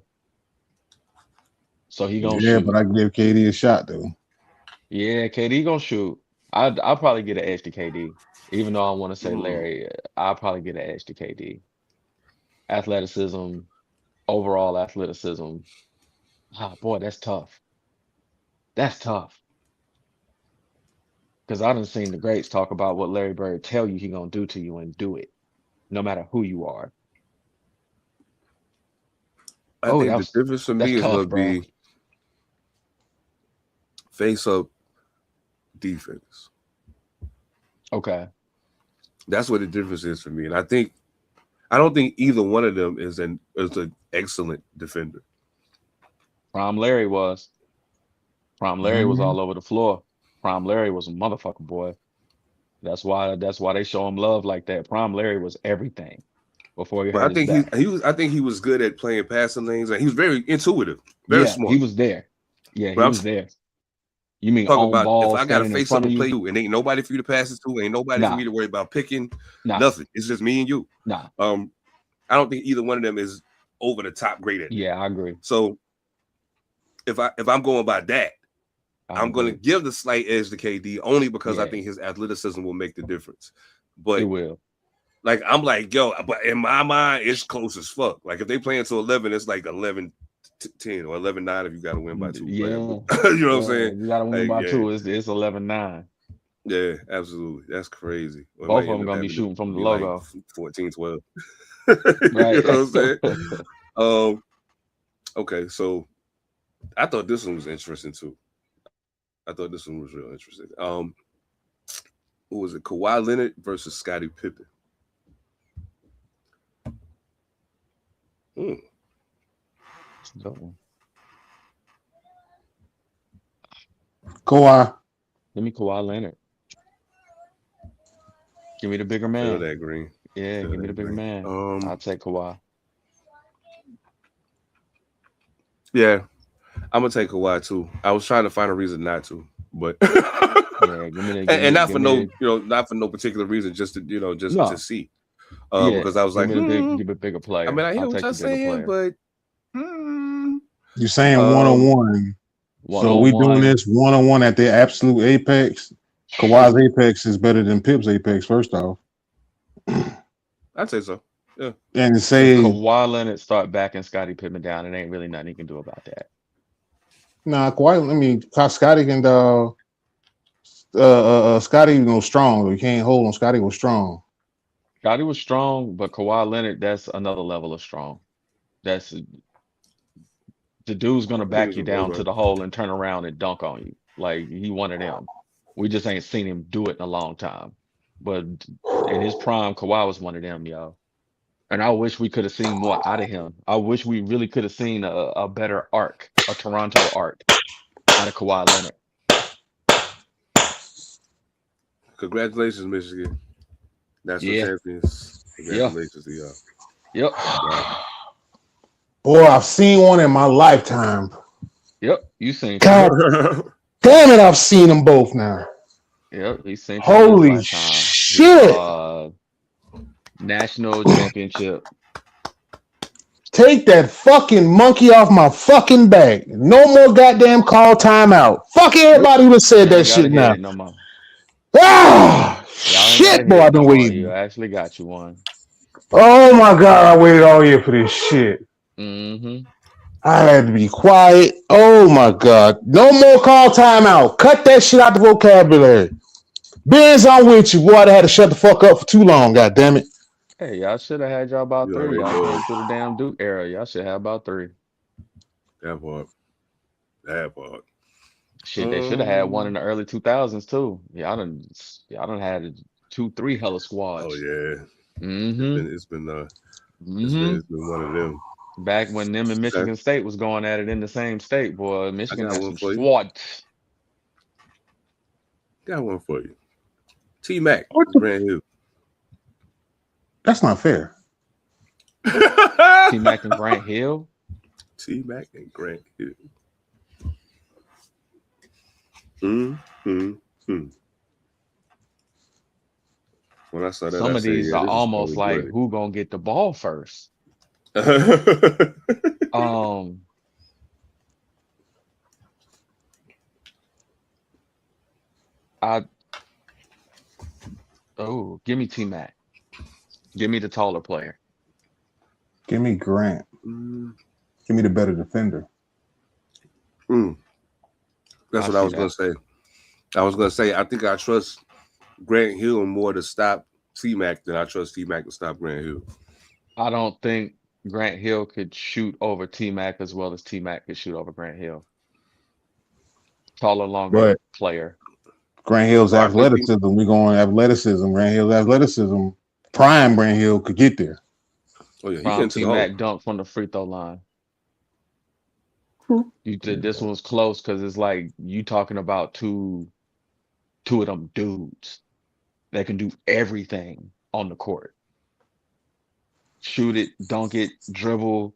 So he gonna shoot. Yeah, but I give KD a shot though. Yeah, KD gonna shoot. I'll probably get an edge to KD. Even though I want to say Larry, I'll probably get an edge to KD. Athleticism, overall athleticism. Ah, boy, that's tough. That's tough. Because I done seen the greats talk about what Larry Bird tell you he gonna do to you and do it, no matter who you are. I think the difference for me is going to be face-up defense. Okay. That's what the difference is for me. And I don't think either one of them is an excellent defender. Prime Larry was. Prime Larry was all over the floor. Prime Larry was a motherfucker, boy. That's why they show him love like that. Prime Larry was everything before he hurt his back. I think he was good at playing passing lanes, and he was very intuitive, very smart. He was there. Yeah, he was there. You mean on about ball? If I got to face up and play you, and ain't nobody for you to pass it to, ain't nobody for me to worry about picking, nothing. It's just me and you. Nah. I don't think either one of them is over the top great at it. Yeah, I agree. So if I'm going by that, I'm going to give the slight edge to KD only because I think his athleticism will make the difference. But it will. Like, I'm like, yo, but in my mind, it's close as fuck. Like, if they play until 11, it's like 11-10 or 11-9 if you got to win by 2. Yeah. You know what I'm saying? You got to win by 2. It's 11-9. Yeah, absolutely. That's crazy. Well, it Both might of them end up gonna be having to shooting from the be like logo, 14, 12. right? You know what I'm saying? Um, okay, so I thought this one was interesting too. I thought this one was real interesting. Who was it? Kawhi Leonard versus Scottie Pippen. Hmm. Kawhi. Give me Kawhi Leonard. Give me the bigger Feel man. that green. Yeah, Feel give me the that bigger green. man. I'll take Kawhi. Yeah, I'm gonna take Kawhi too. I was trying to find a reason not to, but Yeah, give me the and not for give me no, the not for no particular reason, just to just to no. see. Yeah, Because I was give like, me give a bigger I player. mean, I I'll hear what take y'all the bigger saying, player. but You're saying one on um, one. One So on we doing one. this one on one at the absolute apex. Kawhi's apex is better than Pip's apex. First off, I'd say so. Yeah. and If say, Kawhi Leonard start backing Scottie Pippen down, it ain't really nothing he can do about that. nah, Kawhi. I mean, Scotty can. Scotty, strong. You can't hold on. Scotty was strong. Scottie was strong, but Kawhi Leonard, that's another level of strong. That's the dude's gonna I think back it's you a down robot. to the hole and turn around and dunk on you. Like he one of them. We just ain't seen him do it in a long time. But in his prime, Kawhi was one of them, yo. And I wish we could have seen more out of him. I wish we really could have seen a better arc, a Toronto arc out of Kawhi Leonard. Congratulations, Michigan. National Yeah, champions. yeah, Congratulations to y'all. yep, Boy, I've seen one in my lifetime. yep. You seen two. God damn it, I've seen them both now. Yep, he's seen two in his Holy lifetime. shit. National championship. Take that fucking monkey off my fucking back. No more goddamn call timeout. Fuck Nope. everybody who has said You that ain't gotta shit hit now. it no more. Ah, Y'all ain't gotta shit, hit boy, it I've no been more. You waiting. actually got you one. Oh my God, I waited all year for this shit. Mm-hmm. I had to be quiet. Oh my God. No more call timeout. Cut that shit out the vocabulary. Benz, I'm with you. Boy, I had to shut the fuck up for too long, god damn it. Hey, y'all should have had y'all about You three. already Y'all know came through the damn Duke era. Y'all should have about three. that part. That part. Shit, they should have had one in the early 2000s too. Y'all done had two, three hella Oh squads. yeah. Mm-hmm. It's been Mm-hmm. it's been one of them. Back when them and Okay. Michigan State was going at it in the same state, boy. I Michigan got had one some for you. squads. Got one for you. T Mac, What the? Grant Hill. That's not fair. T Mac and Grant Hill. T Mac and Grant Hill. Mm-hmm. When I saw that, Some I of said, these "Yeah, are this is almost Tony like Grant." who gonna get the ball first. Um, I give me T Mac. Give me the taller player. Give me Grant. Mm, Give me the better defender. That's I what I see was gonna that. say. I was gonna say I think I trust Grant Hill more to stop T Mac than I trust T Mac to stop Grant Hill. I don't think Grant Hill could shoot over T Mac as well as T Mac could shoot over Grant Hill. Taller, longer But player. Grant Hill's Oh, I think athleticism, we going athleticism. Grant Hill's athleticism, prime Grant Hill could get there. oh yeah, he Prime getting to T the hole. Mac dunk from the free throw line. You did this one's close because it's like you talking about two of them dudes that can do everything on the court. Shoot it, dunk it, dribble,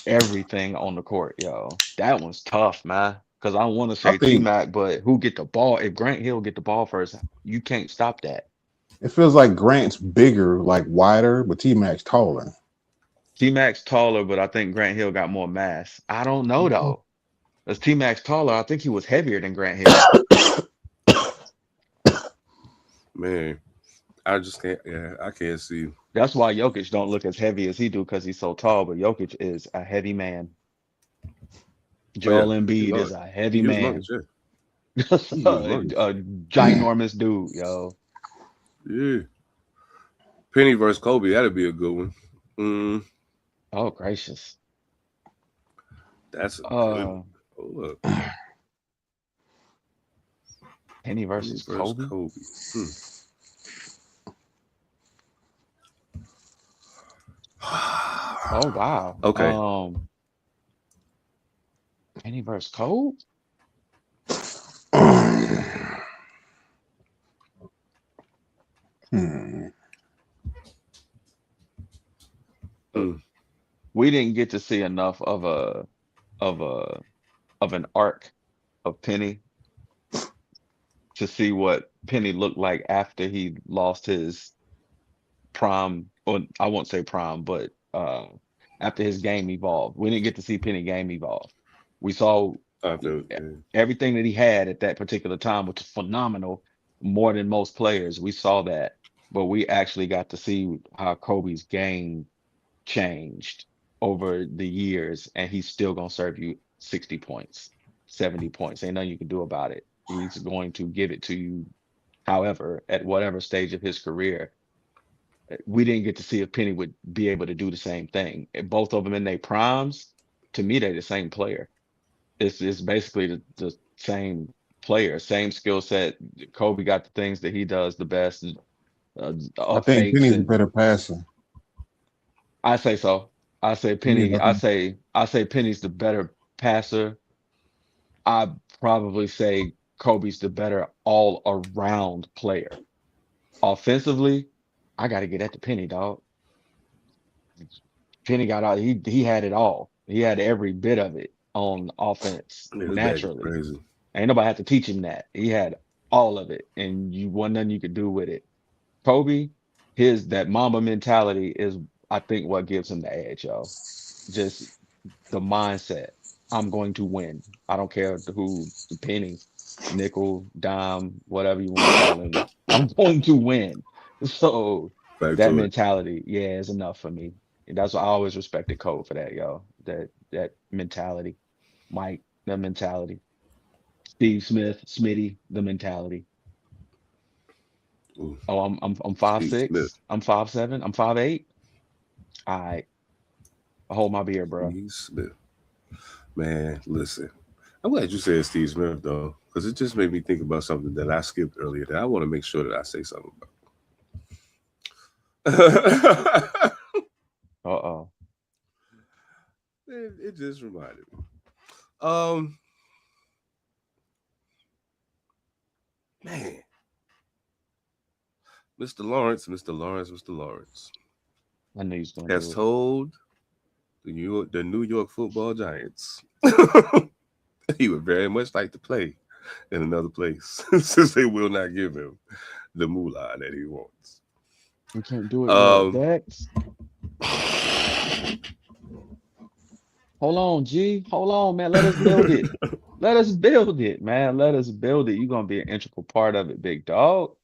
everything on the court, yo. That one's tough, man. Because I want to I say T think Mac, but who get the ball? If Grant Hill get the ball first, you can't stop that. it feels like Grant's bigger, like wider, but T Mac's taller. T Mac's taller, but I think Grant Hill got more mass. I don't know though. As T Mac's taller, I think he was heavier than Grant Hill. Man, I just can't. Yeah, I can't see. That's why Jokic don't look as heavy as he do because he's so tall. But Jokic is a heavy man. Oh yeah, Joel he's Embiid is large. a He heavy is large. man. Yeah, A ginormous dude, yo. Yeah. Penny versus Kobe, that'd be a good one. Mm, Oh gracious. that's a good one. Uh, Hold up. Penny Penny versus versus Kobe. Kobe. Hmm. Oh wow. Okay. Penny versus Kobe. Hmm. Mm. We didn't get to see enough of a of an arc of Penny to see what Penny looked like after he lost his prime, or I won't say prime, but after his game evolved. We didn't get to see Penny game evolve. We saw I feel, yeah. everything that he had at that particular time, which is phenomenal, more than most players. We saw that, but we actually got to see how Kobe's game changed over the years, and he's still gonna serve you 60 points, 70 points. Ain't nothing you can do about it. He's going to give it to you, however, at whatever stage of his career. We didn't get to see if Penny would be able to do the same thing. Both of them in their primes, to me, they're the same player. It's basically the same player, same skill set. Kobe got the things that he does the best, I think fakes, Penny's a and better passer. I say so. I say He is, Penny. I think. I say Penny's the better passer. I probably say Kobe's the better all around player. Offensively, I got to get at the Penny, dog. Penny got all he had it all. He had every bit of it on offense Yeah, this bag is naturally. crazy. Ain't nobody had to teach him that. He had all of it, and you wasn't nothing you could do with it. Kobe, his that Mamba mentality is, I think, what gives him the edge, yo. Just the mindset. I'm going to win. I don't care who the penny, nickel, dime, whatever you want to call him. I'm going to win. So Back that to it. mentality, yeah, is enough for me. And that's why I always respected Cole for that, yo. That mentality. Mike, the mentality. Steve Smith, Smitty, the mentality. Ooh, Oh, I'm five Steve Smith. six. I'm 5'7". I'm 5'8". All right. I hold my beer, bro. Steve Smith. Man, listen. I'm glad you said Steve Smith though, because it just made me think about something that I skipped earlier that I want to make sure that I say something about. Uh-oh. It just reminded me. Um, man, Mr. Lawrence I knew he was gonna has do it. told the New York Football Giants he would very much like to play in another place since they will not give him the moolah that he wants. We can't do it yet, Um, Dex. Hold on, G. Hold on, man. Let us build it. Let us build it, man. Let us build it. You're gonna be an integral part of it, big dog.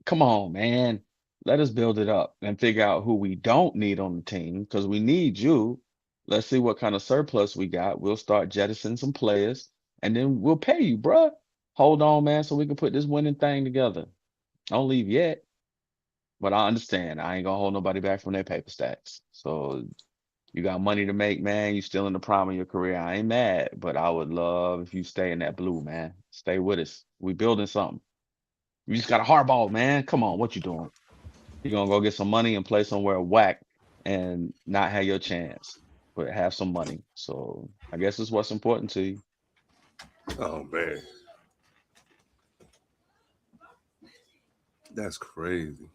Come on, man. Let us build it up and figure out who we don't need on the team because we need you. Let's see what kind of surplus we got. We'll start jettisoning some players and then we'll pay you, bruh. Hold on, man, so we can put this winning thing together. Don't leave yet, but I understand. I ain't gonna hold nobody back from their paper stacks. So you got money to make, man. You still in the prime of your career. I ain't mad, but I would love if you stay in that blue, man. Stay with us. We building something. You just got a hardball, man. Come on, what you doing? You gonna go get some money and play somewhere whack and not have your chance, but have some money. So I guess it's what's important to you. oh man, that's crazy.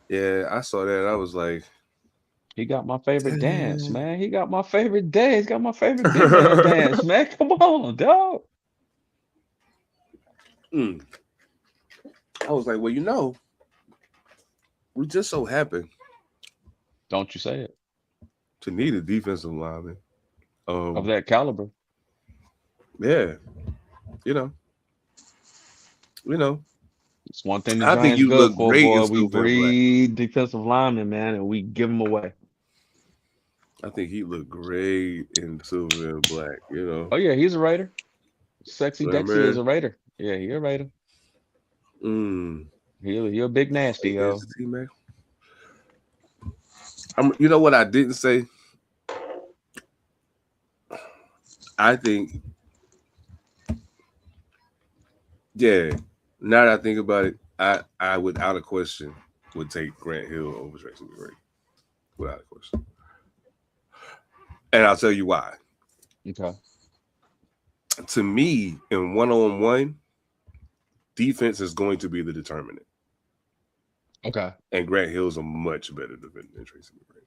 Yeah, I saw that. I was like, He got my favorite dance, damn. man. He got my favorite dance. He got my favorite big man dance, man. Come on, dog. Mm. I was like, well, we just so happen Don't you say it. to need a defensive lineman. Of that caliber. Yeah, you know, you know. It's one thing the I think Giants you good look for, great in boy. We silver and black. breed defensive linemen, man, and we give them away. I think he looked great in silver and black. Oh yeah, he's a Raider. Sexy Right, Dexy is man. a Raider. Yeah, he a Raider. He a big nasty, yo. Man. You know what I didn't say? I think, yeah. Now that I think about it, I without a question would take Grant Hill over Tracy McGrady, without a question. And I'll tell you why. Okay. To me, in one-on-one, defense is going to be the determinant. Okay. And Grant Hill's a much better defender than Tracy McGrady.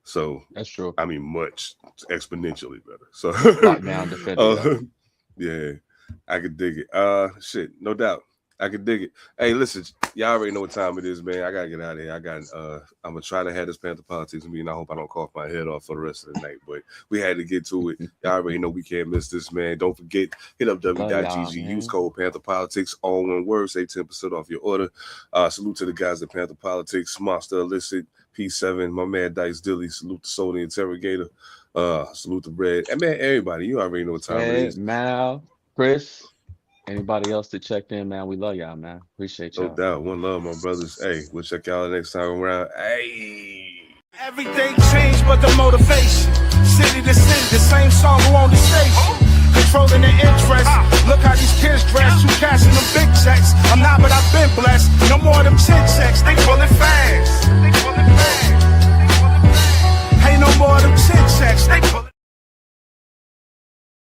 So that's true. I mean, much exponentially better. So lockdown defender. Yeah, I could dig it. Shit, no doubt. I could dig it. Hey, listen, y'all already know what time it is, man. I gotta get out of here. I'm gonna try to have this Panther politics meeting. I hope I don't cough my head off for the rest of the night, but we had to get to it. Y'all already know we can't miss this, man. Don't forget, hit up w.gg, use code Panther Politics, all one word, save 10% off your order. Salute to the guys at Panther Politics, Monster Illicit, P7, my man Dice Dilly, salute to Soul the Interrogator, salute to Red, and man, everybody, you already know what time it is. Mal, Chris. Anybody else that checked in, man, we love y'all, man. Appreciate y'all. No doubt. One love, my brothers. Hey, we'll check y'all next time around. Hey. Everything changed but the motivation. City to city, the same song who on the station. Controlling the interest. Look how these kids dress. You cashing them big checks. I'm not, but I've been blessed. No more of them chin checks. They